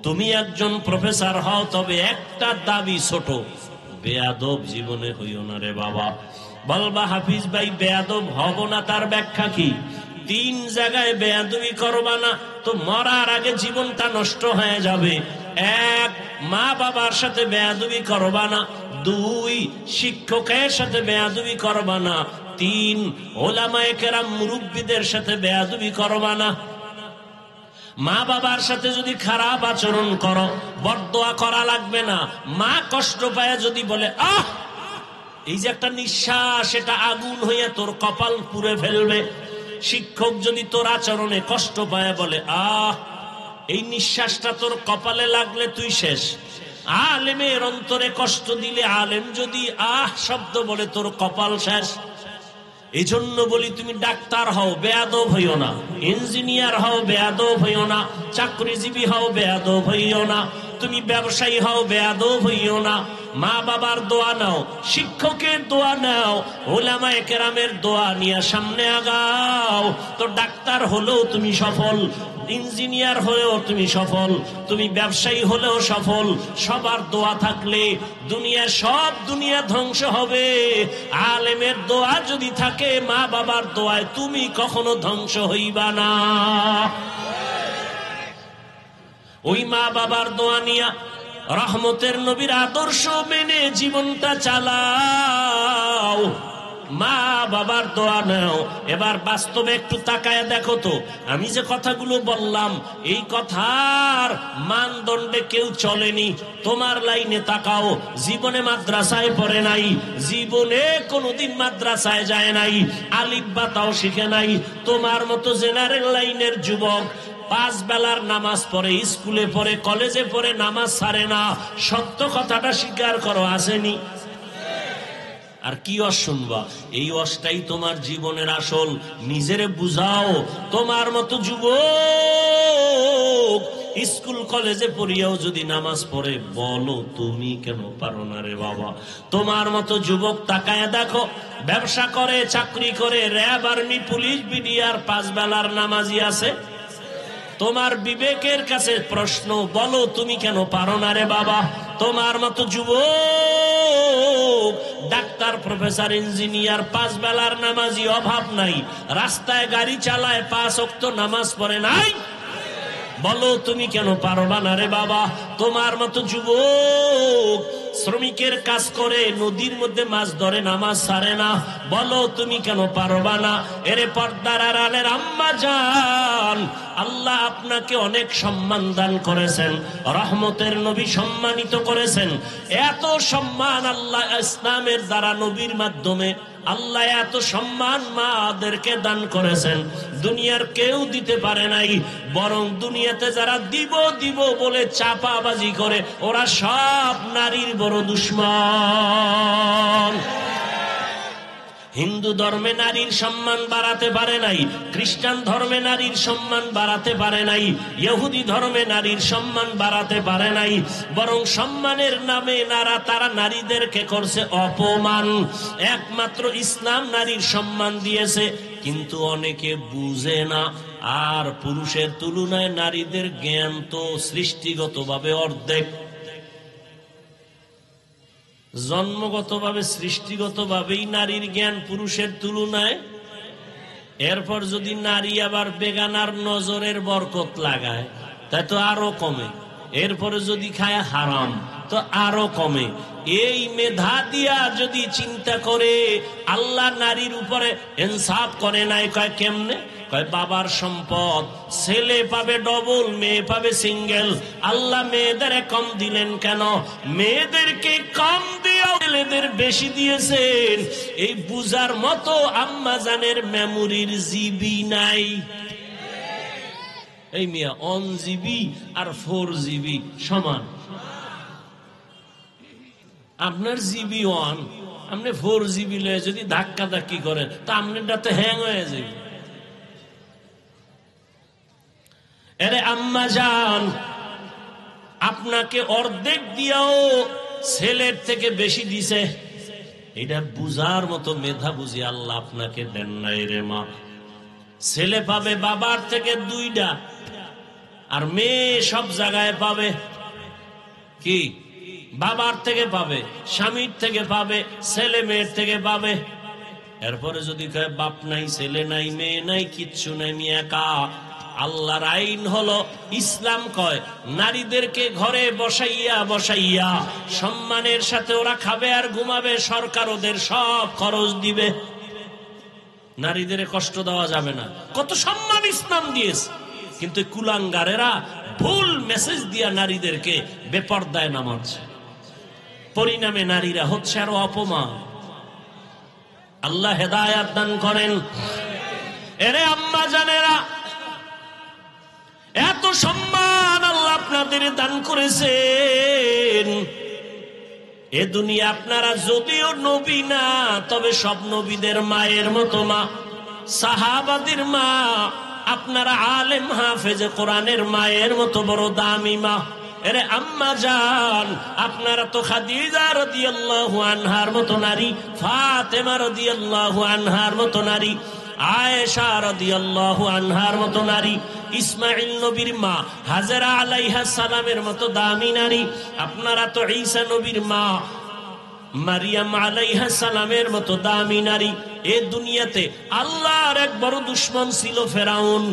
তুমি একজন প্রফেসর হও, তবে একটা দাবি ছোট, বেয়াদব জীবনে হইও না রে বাবা। বলবা হাফিজ ভাই বেয়াদব হব না, তার ব্যাখ্যা কি? 3 জায়গায় বেয়াদবি করবা না তো মরার আগে জীবনটা নষ্ট হয়ে যাবে। 1, মা বাবার সাথে বেয়াদবি করবা না। 2, শিক্ষকের সাথে বেয়াদবি করবা না। 3, ওলামায়ে কেরাম মুরব্বীদের সাথে বেয়াদবি করবা না। মা বাবার সাথে যদি খারাপ আচরণ করো, বরদোয়া করা লাগবে না। মা কষ্ট পায় যদি বলে আহ, এই যে একটা নিঃশ্বাস, এটা আগুন হইয়া তোর কপাল পুড়ে ফেলবে, শিক্ষক যদি তোর আচরণে কষ্ট পায়, বলে আহ এই নিঃশ্বাসটা তোর কপালে লাগলে তুই শেষ। আলেমের অন্তরে কষ্ট দিলে, আলেম যদি আহ শব্দ বলে, তোর কপাল শেষ। এই জন্য বলি, তুমি ডাক্তার হও, বেয়াদব হইও না। ইঞ্জিনিয়ার হও, বেয়াদব হইও না। চাকরিজীবী হও, বেয়াদব হইও না। তুমি ব্যবসায়ী হও, বেয়াদব হইও না। মা বাবার দোয়া নাও, শিক্ষকের দোয়া নাও, উলামায়ে কেরামের দোয়া নিয়ে সামনে আগাও। তো ডাক্তার হলেও তুমি সফল, ইঞ্জিনিয়ার হলেও তুমি সফল, তুমি ব্যবসায়ী হলেও সফল। সবার দোয়া থাকলে দুনিয়া ধ্বংস হবে। আলেমের দোয়া যদি থাকে, মা বাবার দোয়ায় তুমি কখনো ধ্বংস হইবা না। ওই মা বাবার দোয়া নিয়া, রহমতের নবীর আদর্শ মেনে জীবনটা চালাও। মা বাবার দোয়া নাও। এবার বাস্তবে একটু তাকায় দেখো তো, আমি যে কথাগুলো বললাম, এই কথার মানদণ্ডে কেউ চলেনি। তোমার লাইনে তাকাও, জীবনে মাদ্রাসায় পড়ে নাই, জীবনে কোনোদিন মাদ্রাসায় যায় নাই, আলিফ বা তাও শিখে নাই। তোমার মতো জেনারেল লাইনের যুবক 5 বেলার নামাজ পড়ে, স্কুলে পড়ে, কলেজে পড়ে, নামাজ ছাড়ে না। সত্য কথাটা স্বীকার করো, আসেনি? আর কি অস শুনবা? এই অসটাই তোমার জীবনের আসল। নিজেরে বুঝাও। তোমার মতো যুবক স্কুল কলেজে পড়িয়াও যদি নামাজ পড়ে, বলো তুমি কেন পারো না রে বাবা? তোমার মতো যুবক তাকায় দেখো, ব্যবসা করে, চাকরি করে, র্যাব, আর্মি, পুলিশ, বিডিআর, 5 বেলার নামাজি আছে। তোমার বিবেকের কাছে প্রশ্ন, বলো তুমি কেন পারো না রে বাবা? তোমার মতো যুবক ডাক্তার, প্রফেসর, ইঞ্জিনিয়ার, 5 বেলার নামাজি, অভাব নাই, রাস্তায় গাড়ি চালায়, 5 ওয়াক্ত নামাজ পড়ে নাই, বলো তুমি কেন পারবা না রে বাবা? তোমার মতো যুবক শ্রমিকের কাজ করে, নদীর মধ্যে মাছ ধরে, নামাজ ছাড়ে না, বলো তুমি কেন পারবা না? এরে পর্দার আড়ালের আম্মা জান, আল্লাহ আপনাকে অনেক সম্মান দান করেছেন, রহমতের নবী সম্মানিত করেছেন। এত সম্মান আল্লাহ ইসলামের দ্বারা, নবীর মাধ্যমে আল্লাহ এত সম্মান মাদেরকে দান করেছেন, দুনিয়ার কেউ দিতে পারে নাই। বরং দুনিয়াতে যারা দিব দিব বলে চাপাবাজি করে, ওরা সব নারীর বড় দুশ্মন। হিন্দু ধর্মে নারীর সম্মান বাড়াতে পারে নাই, খ্রিস্টান ধর্মে নারীর সম্মান বাড়াতে পারে নাই, ইহুদি ধর্মে নারীর সম্মান বাড়াতে পারে নাই। বরং সম্মানের নামে তারা নারীদেরকে করছে অপমান। একমাত্র ইসলাম নারীর সম্মান দিয়েছে, কিন্তু অনেকে বুঝে না। আর পুরুষের তুলনায় নারীদের জ্ঞান তো সৃষ্টিগতভাবে অর্ধেক, জন্মগতভাবে, সৃষ্টিগতভাবেই নারীর জ্ঞান পুরুষের তুলনায়। এরপর যদি নারী আবার বেগানার নজরের বরকত লাগায়, তাই তো আরো কমে। এরপরে যদি খায় হারাম, তো আরো কমে। এই মেধা দিয়া যদি চিন্তা করে, আল্লাহ নারীর উপরে ইনসাফ করে নাই। কয় কেমনে? কয় বাবার সম্পদ ছেলে পাবে ডবল, মেয়ে পাবে সিঙ্গেল। আল্লাহ মেয়েদের কম দিলেন কেন? মেয়েদেরকে কম দিয়েও ছেলেদের বেশি দিয়েছেন। এই বুঝার মতো আম্মা জানের মেমোরির জিবি নাই। এই মিয়া 1 জিবি আর 4 জিবি সমান। আপনার জিবি 1, আপনি 4 জিবি লয়ে যদি ধাক্কা ধাক্কি করেন, তা আপনারটা তো হ্যাং হয়ে যাবে। আরে আম্মা জান, আপনাকে অর্ধেক দিয়েও ছেলের থেকে বেশি দিছে। এটা বুঝার মতো মেধা বুঝি আল্লাহ আপনাকে দেন নাই রে মা। ছেলে পাবে বাবার থেকে 2টা, আর মেয়ে সব জায়গায় পাবে কি? বাবার থেকে পাবে, স্বামীর থেকে পাবে, ছেলে মেয়ের থেকে পাবে। এরপরে যদি কয় বাপ নাই, ছেলে নাই, মেয়ে নাই, কিচ্ছু নাই, আমি একা। আল্লাহর আইন হলো, ইসলাম কয় নারীদেরকে ঘরে বসাইয়া বসাইয়া সম্মানের সাথে ওরা খাবে আর ঘুমাবে, সরকার ওদের সব খরচ দিবে। নারীদের কষ্ট দেওয়া যাবে না। কত সম্মান ইসলাম দিয়েছে, কিন্তু কুলাঙ্গারেরা ভুল মেসেজ দিয়া নারীদেরকে বেপরদায় নামাচ্ছে। পরিণামে নারীরা হচ্ছে আরো অপমান। আল্লাহ হেদায়াত দান করেন। এরে আম্মা জানেরা, এত সম্মান আল্লাহ আপনাদের দান করেছেন। এ দুনিয়া আপনারা যদিও নবী না, তবে সব নবীদের মায়ের মতো মা, সাহাবাদের মা। আপনারা আলেম হাফেজে কোরআনের মায়ের মতো বড় দামি মা। এরে আম্মা জান, আপনারা তো খাদিজা রাদিয়াল্লাহু আনহার মতো নারী, ফাতেমা রাদিয়াল্লাহু আনহার মতো নারী, আয়েশা রাদিয়াল্লাহু আনহার মতো নারী, ইসমাইল নবীর মা হাজেরা আলাইহিস সালামের মতো দামি নারী। আপনারা তো ঈসা নবীর মা মারিয়াম আলাইহিস সালামের মতো দামি নারী। এই দুনিয়াতে আল্লাহর এক বড় দুশমন ছিল ফেরাউন।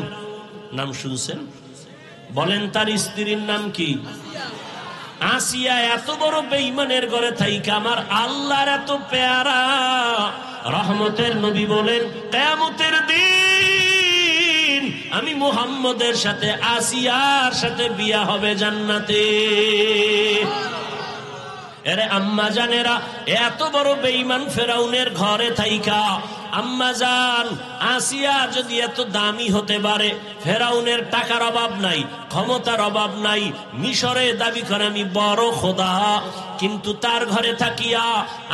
নাম শুনছেন? বলেন তার স্ত্রীর নাম কি? আসিয়া। এত বড় বেঈমানের ঘরে থাইকা আমার আল্লাহর এত পেয়ারা রহমতের নবী বলেন, কিয়ামতের দিন আমি মুহাম্মদের সাথে আসিয়ার সাথে বিয়া হবে জান্নাতে। এরে আম্মা জানেরা, এত বড় বেঈমান ফেরাউনের ঘরে থাইকা আম্মা জান আসিয়া যদি এত দামি হতে পারে, ফেরাউনের টাকার অভাব নাই, ক্ষমতার অভাব নাই, মিশরে দাবি করে আমি বড় খোদা, কিন্তু তার ঘরে থাকিয়া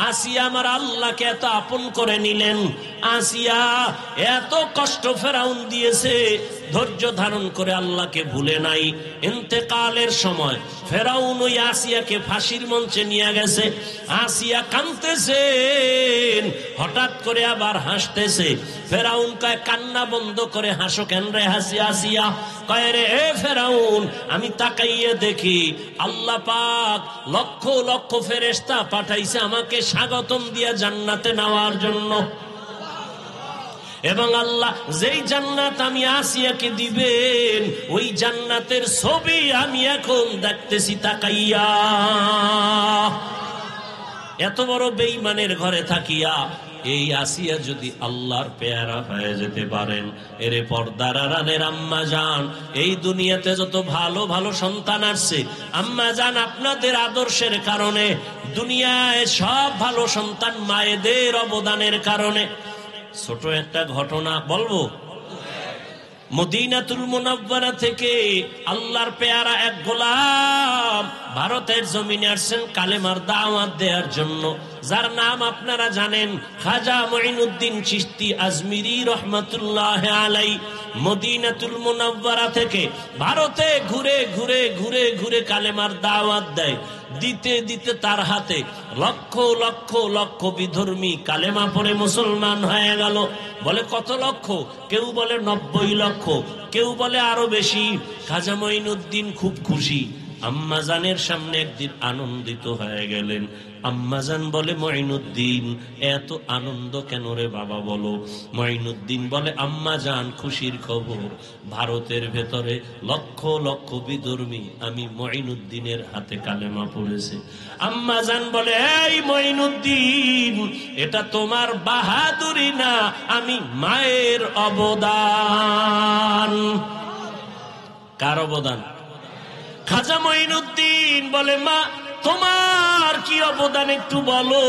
আসিয়া আমার আল্লাহকে এত আপন করে নিলেন। আসিয়া এত কষ্ট ফেরাউন দিয়েছে, ধৈর্য ধারণ করে আল্লাহকে ভুলে নাই। ইন্তেকালের সময় ফেরাউন ওই আসিয়াকে ফাঁসির মঞ্চে নিয়ে গেছে। আসিয়া কাঁদতেছেন, হঠাৎ করে আবার হাসতেছে। ফেরাউন কয়, কান্না বন্ধ করে হাসো কেন রে আসিয়া? কয়, রে এ ফেরাউন, আমি তাকাইয়ে দেখি আল্লাহ পাক লক্ষ লক্ষ ফেরেশতা পাঠাইছে আমাকে স্বাগতম দিয়া জান্নাতে নেওয়ার জন্য। এবং আল্লাহ যেই জান্নাত আমি আসিয়াকে দিবেন, ওই জান্নাতের ছবি আমি এখন দেখতেছি তাকাইয়া। এত বড় বেঈমানের ঘরে থাকিয়া এই আসিয়া যদি আল্লাহর পেয়ারা হয়ে যেতে পারেন, এরে পর্দার আড়ালের আম্মা জান, এই দুনিয়াতে যত ভালো ভালো সন্তান আসছে আম্মা জান আপনাদের আদর্শের কারণে, দুনিয়ায় সব ভালো সন্তান মায়েদের অবদানের কারণে। ছোট একটা ঘটনা বলবো। মদিনাতুল মুনাওয়ারা থেকে আল্লাহর পেয়ারা এক গোলাম ভারতের জমিনে আসছেন কালেমার দাওয়াত দেওয়ার জন্য, যার নাম আপনারা জানেন, খাজা মুঈনুদ্দিন চিশতি আজমিরি রহমাতুল্লাহ আলাই। মদিনাতুল মুনাওয়ারা থেকে ভারতে ঘুরে ঘুরে ঘুরে ঘুরে কালেমার দাওয়াত দেয়। দিতে দিতে তার হাতে লক্ষ লক্ষ লক্ষ বিধর্মী কালেমা পড়ে মুসলমান হয়ে গেল। বলে কত লক্ষ? কেউ বলে 90 লক্ষ, কেউ বলে আরো বেশি। খাজা মুঈনুদ্দিন খুব খুশি। আম্মাজানের সামনে একদিন আনন্দিত হয়ে গেলেন। আম্মাজান বলে, মুঈনুদ্দিন এত আনন্দ কেন রে বাবা বলো? মুঈনুদ্দিন বলে, আম্মাজান খুশির খবর, ভারতের ভেতরে লক্ষ লক্ষ বিধর্মী আমি মুঈনুদ্দিনের হাতে কালেমা পড়েছে। আম্মাজান বলে, এই মুঈনুদ্দিন, এটা তোমার বাহাদুরি না, আমি মায়ের অবদান। কার অবদান? খাজা মুঈনুদ্দিন বলে, মা তোমার কি অবদান একটু বলো।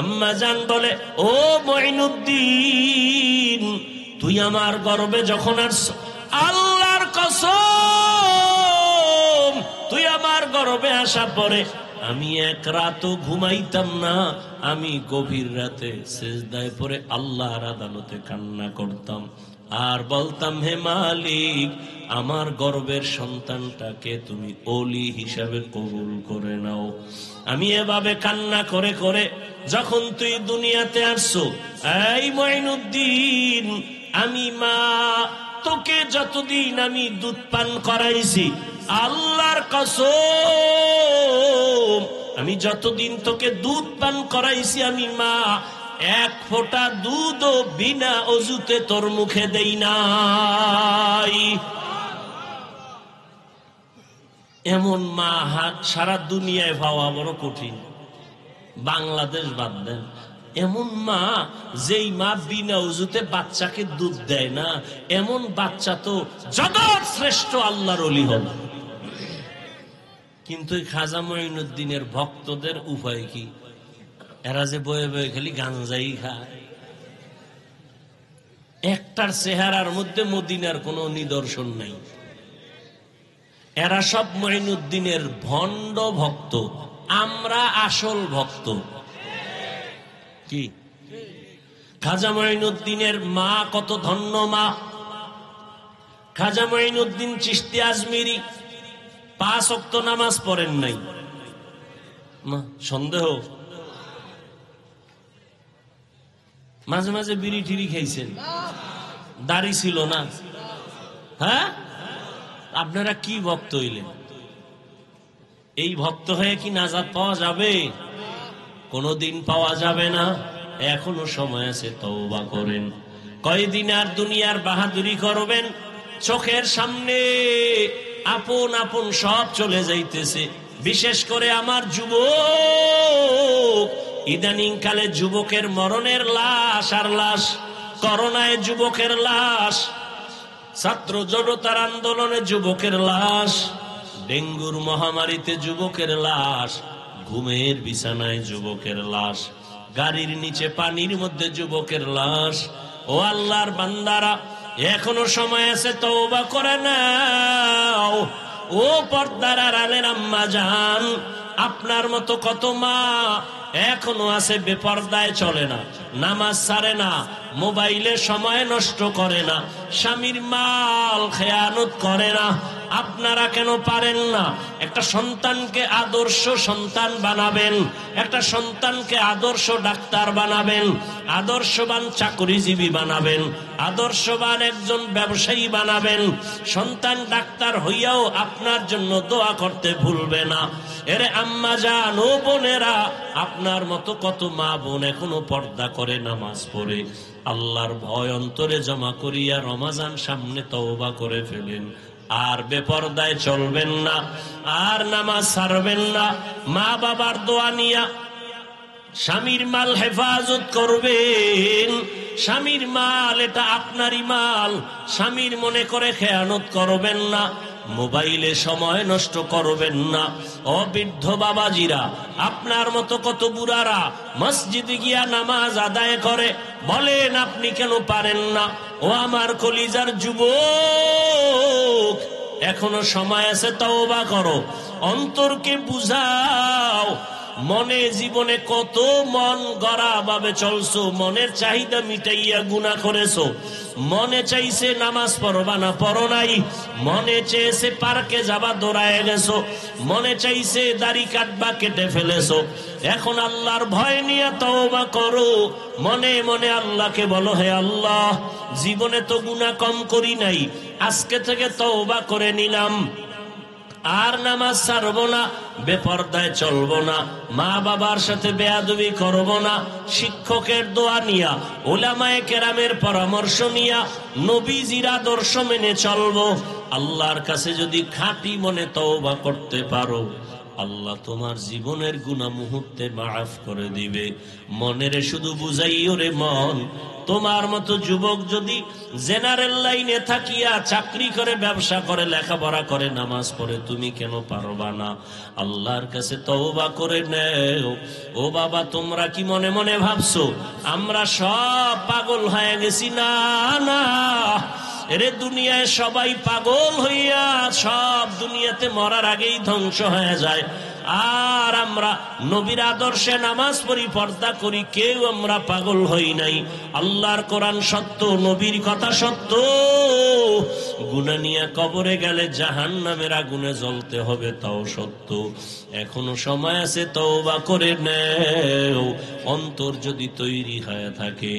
আম্মা জান বলে, ও মুঈনুদ্দিন, তুই আমার গর্বে যখন আসছ, আল্লাহর কসম, তুই আমার গর্বে আসা পরে আমি এক রাতও ঘুমাইতাম না। আমি গভীর রাতে সিজদায় পড়ে আল্লাহর আদালতে কান্না করতাম আর বলতাম, হে মালিক, আমার গর্বের সন্তানটাকে তুমি ওলি হিসাবে কবুল করে নাও। আমি এভাবে কান্না করে করে যখন তুই দুনিয়াতে আসছো, এই মুঈনুদ্দিন, আমি মা তোকে যতদিন আমি দুধ পান করাইছি, আল্লাহর কসম, আমি যতদিন তোকে দুধ পান করাইছি, আমি মা এক ফোঁটা দুধও বিনা অজুতে তোর মুখে দেই নাই। এমন মা হাত সারা দুনিয়ায় পাওয়া বড় কঠিন, বাংলাদেশ বাদ দেন। এমন মা, যেই মা বিনা অজুতে বাচ্চাকে দুধ দেয় না, এমন বাচ্চা তো জগৎ শ্রেষ্ঠ আল্লাহর ওলি হবে। কিন্তু খাজা মুঈনুদ্দিনের ভক্তদের উপায় কি? এরা যে বয়ে বয়ে খালি গাঞ্জাই খায়। একটার চেহারার মধ্যে মদিনার কোনো নিদর্শন নাই। এরা সব মঈনুদ্দিনের ভণ্ড ভক্ত, আমরা আসল ভক্ত। কি খাজা মঈনুদ্দিনের মা কত ধন্য মা। খাজা মঈনুদ্দিন চিশতি আজমিরি 5 ওয়াক্ত নামাজ পড়েন নাই। সন্দেহ? মাঝে মাঝে বিড়ি টিড়ি খাইছেন, দাড়ি ছিল না। হ্যাঁ, আপনারা কি ভক্ত হইলেন? এই ভক্ত হয়ে কি নাজাত পাওয়া যাবে? কোনদিন পাওয়া যাবে না। এখনো সময় আছে, তওবা করেন। কয়দিন আর দুনিয়ার বাহাদুরি করবেন? চোখের সামনে আপন আপন সব চলে যাইতেছে। বিশেষ করে আমার যুবক, ইদানিং কালে যুবকের মরণের লাশ আর লাশ। করোনায় যুবকের লাশ, ছাত্র জনতার আন্দোলনে যুবকের লাশ, ডেঙ্গুর মহামারীতে যুবকের লাশ, ঘুমের বিছানায় যুবকের লাশ, গাড়ির নিচে পানির মধ্যে যুবকের লাশ। ও আল্লাহর বান্দারা, এখনো সময় আছে, তওবা করে নাও। ও পর্দার আড়ালের আম্মা জান, আপনার মতো কত মা এখনো আছে বেপর্দায় চলে না, নামাজ ছাড়ে না, মোবাইলে সময় নষ্ট করে না, স্বামীর মাল খেয়ানত করে না। আপনারা কেন পারেন না? একটা সন্তানকে আদর্শ সন্তান বানাবেন, একটা সন্তানকে আদর্শ ডাক্তার বানাবেন, আদর্শবান চাকরিজীবী বানাবেন, আদর্শবান একজন ব্যবসায়ী বানাবেন। সন্তান ডাক্তার হইয়াও আপনার জন্য দোয়া করতে ভুলবে না। এরে আম্মা জান, ও বোনেরা, আপনার মতো কত মা বোন এখনো পর্দা করে নামাজ পড়ে, আল্লাহর ভয় অন্তরে জমা করিয়া রমাজান সামনে তওবা করে ফেলেন। আর বেপরদায় চলবেন না, আর নামাজ ছাড়বেন না। মা বাবার দোয়া নিয়া স্বামীর মাল হেফাজত করবেন। স্বামীর মাল এটা আপনারই মাল, স্বামীর মনে করে খেয়ানত করবেন না। মোবাইলে সময় নষ্ট করবেন না। ও বৃদ্ধ বাবাজিরা, আপনার মতো কত বুড়ারা মসজিদে গিয়া নামাজ আদায় করে, বলেন আপনি কেন পারেন না? ও আমার কলিজার যুবক, এখনো সময় আছে, তওবা করো, অন্তরকে বুঝাও। মনে জীবনে কত মন গড়া ভাবে চলছো, মনের চাহিদা মিটাইয়া গুনাহ করেছো। মনে চাইছে নামাজ পড়বা না, পড়ো নাই। মনে চেয়েছে পার্কে যাবা, দৌড়ায় গেছো। মনে চাইছে দাড়ি কাটবা, কেটে ফেলেছো। এখন আল্লাহর ভয় নিয়ে তওবা করো। মনে মনে আল্লাহকে বলো, হে আল্লাহ, জীবনে তো গুনাহ কম করি নাই, আজকে থেকে তওবা করে নিলাম, আর নামাজ ছাড়বো না, বেপরদায় চলবো না, মা বাবার সাথে বেয়াদবি করবো না। শিক্ষকের দোয়া নিয়া, উলামায়ে কেরামের পরামর্শ নিয়া, নবীজির আদর্শ মেনে চলবো। আল্লাহর কাছে যদি খাঁটি মনে তওবা করতে পারো, আল্লাহ তোমার জীবনের গুনাহ মুহূর্তে মাফ করে দিবে। মনের শুধু বুঝাইও রে মন, তোমার মতো যুবক যদি জেনারেল লাইনে থাকিয়া চাকরি করে, ব্যবসা করে, লেখাপড়া করে, নামাজ পড়ে, তুমি কেন পারবা না? আল্লাহর কাছে তওবা করে নেও। ও বাবা, তোমরা কি মনে মনে ভাবছো আমরা সব পাগল হয়ে গেছি? না না, এরে দুনিয়ায় সবাই পাগল হইয়া সব দুনিয়াতে মরার আগেই ধ্বংস হয়ে যায়। আর আমরা নবীর আদর্শে নামাজ পড়ি, পর্দা করি, কেউ আমরা পাগল হই নাই। আল্লাহর কোরআন সত্য, নবীর কথা সত্য। গুনাহ নিয়ে কবরে গেলে জাহান্নামের আগুনে জ্বলতে হবে, তাও সত্য। এখনো সময় আছে, তওবা করে নেও। অন্তর যদি তৈরি হয়ে থাকে,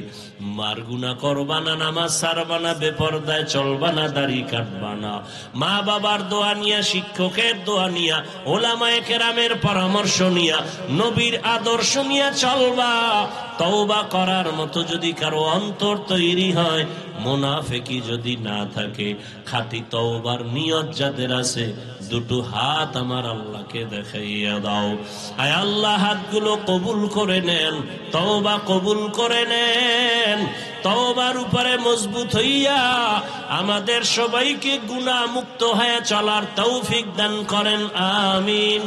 মার গুনাহ করবা না, নামাজ ছাড়বা না, বেপরদায় চলবা না, দাড়ি কাটবা না। মা বাবার দোয়া নিয়া, শিক্ষকের দোয়া নিয়া, উলামায়ে কেরামের পরামর্শ নিয়া, নবীর আদর্শ নিয়া চলবা। তওবা করার মতো যদি কারো অন্তর তৈরি হয়, মুনাফিকি যদি না থাকে, খাঁটি তওবার নিয়ত যাদের আছে, দুটো হাত আমার আল্লাহকে দেখাইয়া দাও। আয় আল্লাহ, হাতগুলো কবুল করে নেন, তওবা কবুল করে নেন। তওবার উপরে মজবুত হইয়া আমাদের সবাইকে গুনাহ মুক্ত হয়ে চলার তৌফিক দান করেন, আমিন।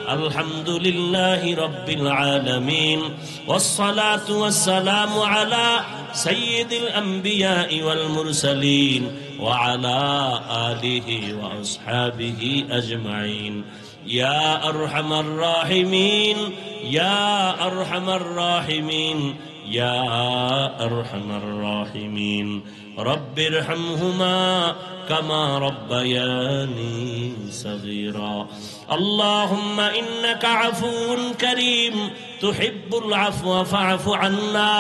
আলহামদুলিল্লাহি রাব্বিল আলামিন ওয়াসসালাতু ওয়াসসালামু আলা সাইয়্যিদিল আমবিয়াই ওয়াল মুরসালিন ওয়া আলা আলিহি ওয়া আসহাবিহি আজমাইন ইয়া আরহামার রাহিমিন ইয়া আরহামার রাহিমিন ইয়া আরহামার রাহিমিন রব্বিরহামহুমা কামা রব্বায়ানি সগীরা আল্লাহুম্মা ইন্নাকা আফুউন কারীম তুহিব্বুল আফওয়া ফা'ফু আন্না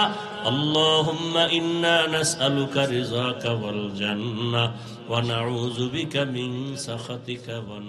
আল্লাহুম্মা ইন্না নাসআলুকা রিযাকা ওয়াল জান্নাহ ওয়া নাউযু বিকা মিন সাখাতিকা ওয়ান